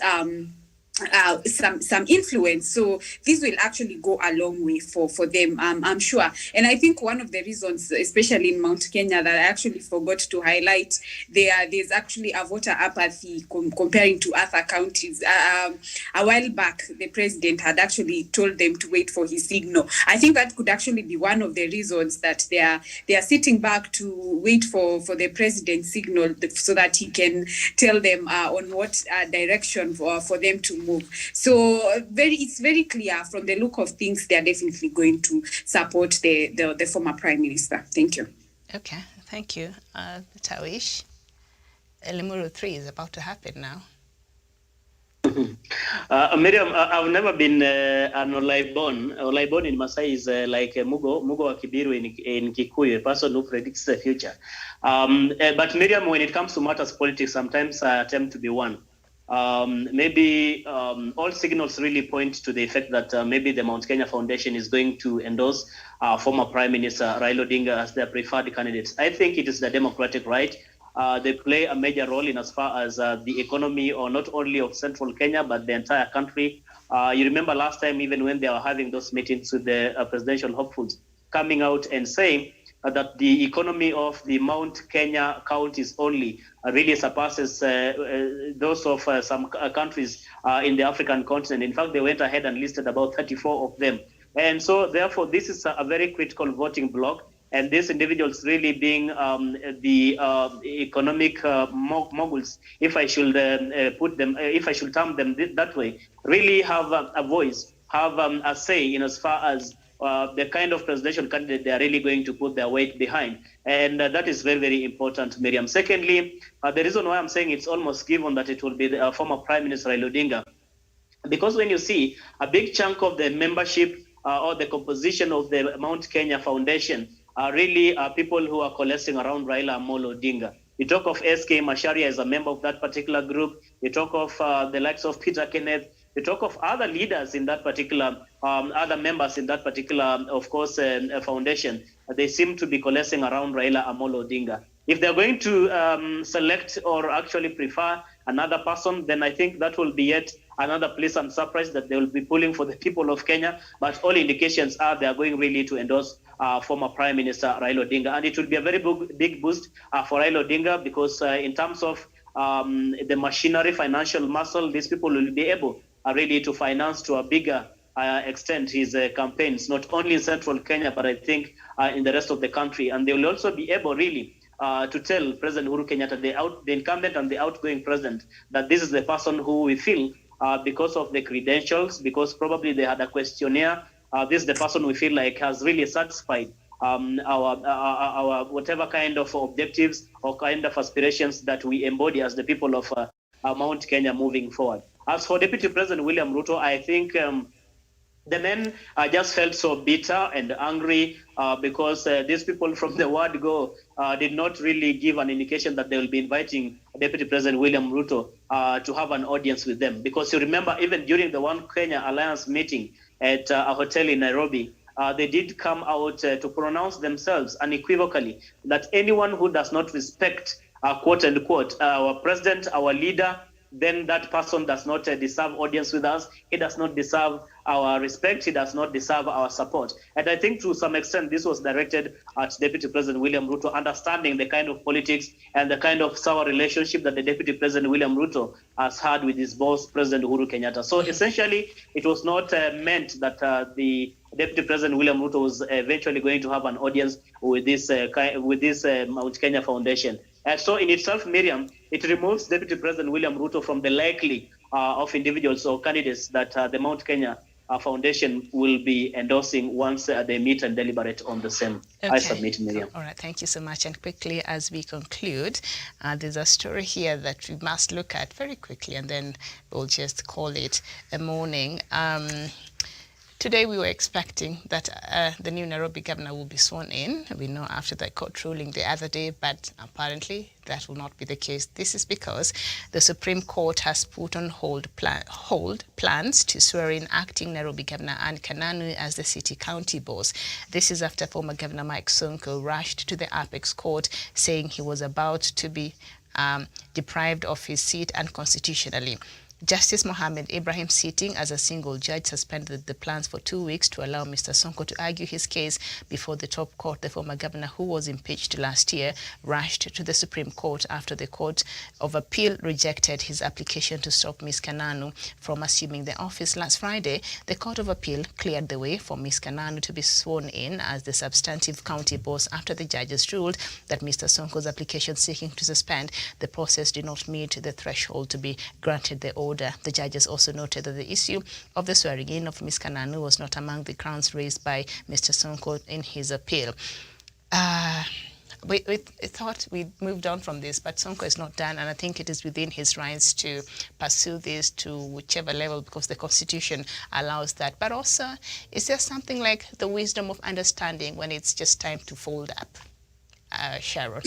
some influence. So this will actually go a long way for them, I'm sure. And I think one of the reasons, especially in Mount Kenya, that I actually forgot to highlight, there's actually a voter apathy comparing to other counties. A while back, the president had actually told them to wait for his signal. I think that could actually be one of the reasons that they are sitting back to wait for the president's signal so that he can tell them on what direction for them to move. So it's very clear from the look of things they are definitely going to support the former Prime Minister. Thank you. Okay, thank you. Tawish, Limuru 3 is about to happen now. Miriam, I've never been an Olaibon. Olaibon in Masai is like Mugo wa Kibiru in Kikuyu, a person who predicts the future. But Miriam, when it comes to matters politics, sometimes I attempt to be one. Maybe all signals really point to the effect that maybe the Mount Kenya Foundation is going to endorse former Prime Minister Raila Odinga as their preferred candidate. I think it is the democratic right they play a major role in as far as the economy, or not only of central Kenya, but the entire country. You remember last time, even when they were having those meetings with the presidential hopefuls, coming out and saying that the economy of the Mount Kenya counties only really surpasses those of some countries in the African continent. In fact, they went ahead and listed about 34 of them. And so, therefore, this is a very critical voting bloc. And these individuals really being the economic moguls, if I should put them, if I should term them that way, really have a voice, have a say in as far as the kind of presidential candidate they are really going to put their weight behind. And that is very, very important, Miriam. Secondly, the reason why I'm saying it's almost given that it will be the former Prime Minister Raila Odinga, because when you see a big chunk of the membership or the composition of the Mount Kenya Foundation are really people who are coalescing around Raila Amolo Odinga. You talk of SK Macharia as a member of that particular group. You talk of the likes of Peter Kenneth. You talk of other leaders in that particular, other members in that particular, of course, foundation. They seem to be coalescing around Raila Amolo Odinga. If they're going to select or actually prefer another person, then I think that will be yet another pleasant surprise that they will be pulling for the people of Kenya. But all indications are they are going really to endorse former Prime Minister Raila Odinga. And it will be a very big boost for Raila Odinga, because in terms of the machinery, financial muscle, these people will be able really to finance to a bigger extent his campaigns, not only in central Kenya, but I think in the rest of the country. And they will also be able really to tell President Uhuru Kenyatta, the incumbent and the outgoing president, that this is the person who we feel, because of the credentials, because probably they had a questionnaire, this is the person we feel like has really satisfied our whatever kind of objectives or kind of aspirations that we embody as the people of Mount Kenya moving forward. As for Deputy President William Ruto, I think the men just felt so bitter and angry because these people from the word go did not really give an indication that they will be inviting Deputy President William Ruto to have an audience with them. Because you remember, even during the One Kenya Alliance meeting at a hotel in Nairobi, they did come out to pronounce themselves unequivocally that anyone who does not respect, quote unquote, our president, our leader, then that person does not deserve audience with us. He does not deserve our respect. He does not deserve our support. And I think to some extent, this was directed at Deputy President William Ruto, understanding the kind of politics and the kind of sour relationship that the Deputy President William Ruto has had with his boss, President Uhuru Kenyatta. So essentially, it was not meant that the Deputy President William Ruto was eventually going to have an audience with this Mount Kenya Foundation. So in itself, Miriam, it removes Deputy President William Ruto from the likely of individuals or candidates that the Mount Kenya Foundation will be endorsing once they meet and deliberate on the same. Okay. I submit, Miriam. All right, thank you so much. And quickly, as we conclude, there's a story here that we must look at very quickly, and then we'll just call it a morning. Today we were expecting that the new Nairobi governor will be sworn in. We know after the court ruling the other day, but apparently that will not be the case. This is because the Supreme Court has put on hold plans to swear in acting Nairobi Governor Anne Kananu as the city county boss. This is after former Governor Mike Sonko rushed to the Apex Court saying he was about to be deprived of his seat unconstitutionally. Justice Mohammed Ibrahim, sitting as a single judge, suspended the plans for 2 weeks to allow Mr. Sonko to argue his case before the top court. The former governor, who was impeached last year, rushed to the Supreme Court after the Court of Appeal rejected his application to stop Ms. Kananu from assuming the office. Last Friday, the Court of Appeal cleared the way for Ms. Kananu to be sworn in as the substantive county boss after the judges ruled that Mr. Sonko's application seeking to suspend the process did not meet the threshold to be granted the order. The judges also noted that the issue of the swearing in of Ms. Kananu was not among the grounds raised by Mr. Sonko in his appeal. We thought we'd moved on from this, but Sonko is not done, and I think it is within his rights to pursue this to whichever level, because the Constitution allows that. But also, is there something like the wisdom of understanding when it's just time to fold up? Sharon?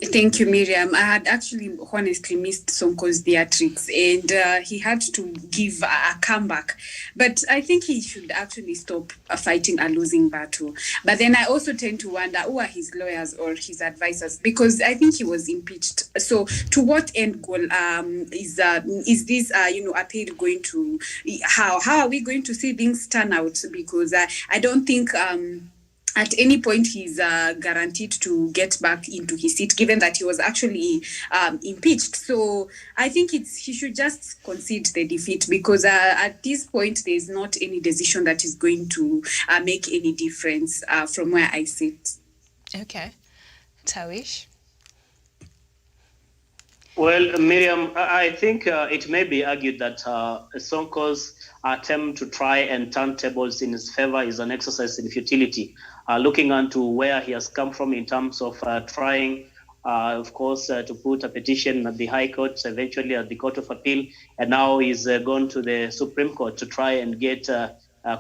Thank you, Miriam. I had actually honestly missed Sonko's theatrics, and he had to give a comeback. But I think he should actually stop fighting a losing battle. But then I also tend to wonder who are his lawyers or his advisors, because I think he was impeached. So to what end goal is this appeal going to? How are we going to see things turn out? Because I don't think at any point he's guaranteed to get back into his seat, given that he was actually impeached. So I think he should just concede the defeat, because at this point there's not any decision that is going to make any difference from where I sit. Okay. Tawish? Well, Miriam, I think it may be argued that Sonko's attempt to try and turn tables in his favor is an exercise in futility. Looking onto where he has come from in terms of trying, of course, to put a petition at the High Court, eventually at the Court of Appeal, and now he's gone to the Supreme Court to try and get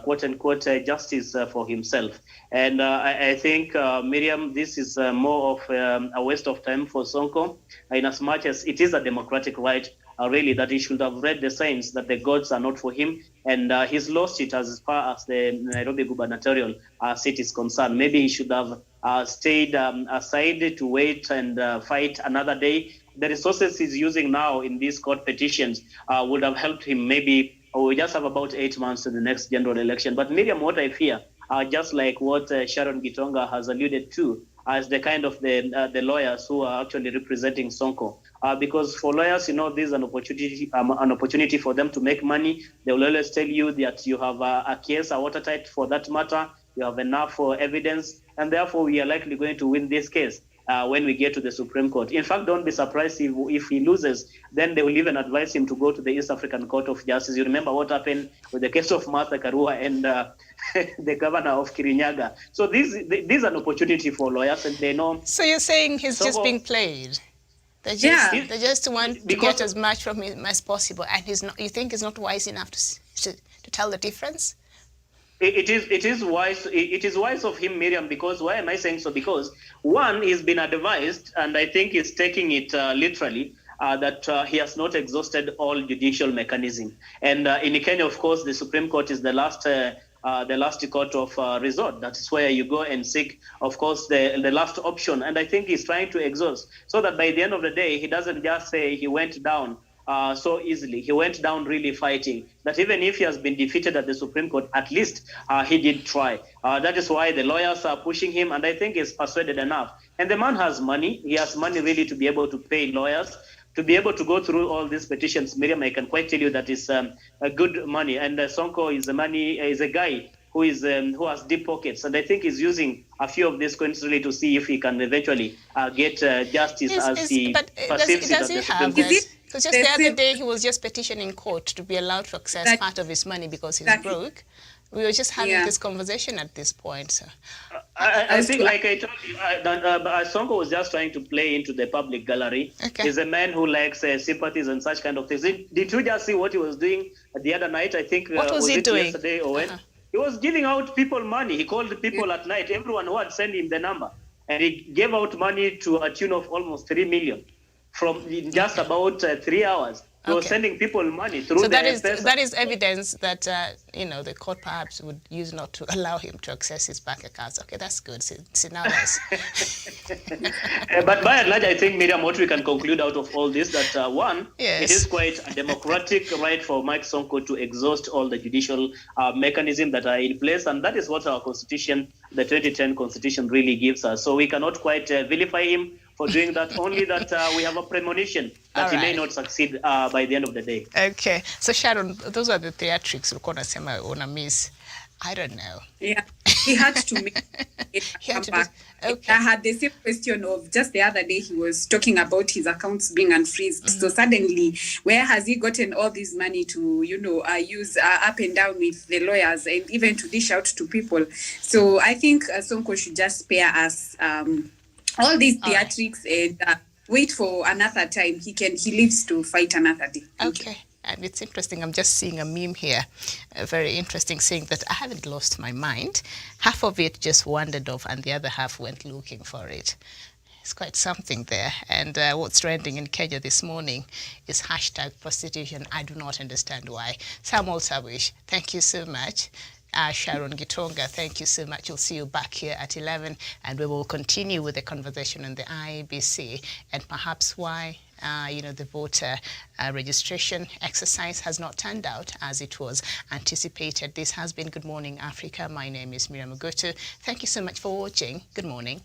quote-unquote justice for himself. And I think, Miriam, this is more of a waste of time for Sonko, in as much as it is a democratic right, really, that he should have read the signs that the gods are not for him, and he's lost it as far as the Nairobi gubernatorial seat is concerned. Maybe he should have stayed aside to wait and fight another day. The resources he's using now in these court petitions would have helped him. Maybe we just have about 8 months to the next general election. But Miriam, what I fear, just like what Sharon Gitonga has alluded to, as the kind of the lawyers who are actually representing Sonko. Because for lawyers, this is an opportunity for them to make money. They will always tell you that you have a case, watertight for that matter, you have enough for evidence, and therefore we are likely going to win this case when we get to the Supreme Court. In fact, don't be surprised if he loses, then they will even advise him to go to the East African Court of Justice. You remember what happened with the case of Martha Karua and the governor of Kirinyaga. So this is an opportunity for lawyers, and they know. So you're saying he's just being played? They just want to get as much from him as possible, and he's not. You think he's not wise enough to tell the difference? It is wise. It is wise of him, Miriam. Because why am I saying so? Because one, he's been advised, and I think he's taking it literally, that he has not exhausted all judicial mechanism. And in Kenya, of course, the Supreme Court is the last court of resort. That is where you go and seek, of course, the last option. And I think he's trying to exhaust, so that by the end of the day, he doesn't just say he went down so easily. He went down really fighting. That even if he has been defeated at the Supreme Court, at least he did try. That is why the lawyers are pushing him, and I think he's persuaded enough. And the man has money. He has money really to be able to pay lawyers, to be able to go through all these petitions. Miriam, I can quite tell you that is a good money. And Sonko is a guy who has deep pockets, and I think he's using a few of these coins really to see if he can eventually get justice as he perceives it at the Supreme Court. Because just the other day he was just petitioning court to be allowed to access part of his money because he's broke. We were just having this conversation at this point. So. I think, like I told you, Sonko was just trying to play into the public gallery. Okay. He's a man who likes sympathies and such kind of things. Did you just see what he was doing the other night? I think what was he doing yesterday or when? He was giving out people money. He called people at night, everyone who had sent him the number, and he gave out money to a tune of almost 3 million from just about 3 hours. He was sending people money through that is evidence that the court perhaps would use not to allow him to access his bank accounts. Okay, that's good. See now that's... But by and large, I think, Miriam, what we can conclude out of all this, that one, it is quite a democratic right for Mike Sonko to exhaust all the judicial mechanisms that are in place, and that is what our constitution, the 2010 constitution, really gives us. So we cannot quite vilify him for doing that, only that we have a premonition that he may not succeed by the end of the day. Okay. So Sharon, those are the theatrics una miss. I don't know. Yeah, he had to make it come back. Okay. I had the same question of just the other day he was talking about his accounts being unfreezed. So suddenly, where has he gotten all this money to, use up and down with the lawyers and even to dish out to people? So I think Sonko should just spare us all these theatrics and wait for another time. He lives to fight another day. Okay. And it's interesting, I'm just seeing a meme here, very interesting, saying that I haven't lost my mind. Half of it just wandered off and the other half went looking for it. It's quite something there. And what's trending in Kenya this morning is hashtag prostitution. I do not understand why. Samuel Tawish, thank you so much. Sharon Gitonga, thank you so much. We'll see you back here at 11, and we will continue with the conversation on the IEBC and perhaps why the voter registration exercise has not turned out as it was anticipated. This has been Good Morning Africa. My name is Miriam Ugotu. Thank you so much for watching. Good morning.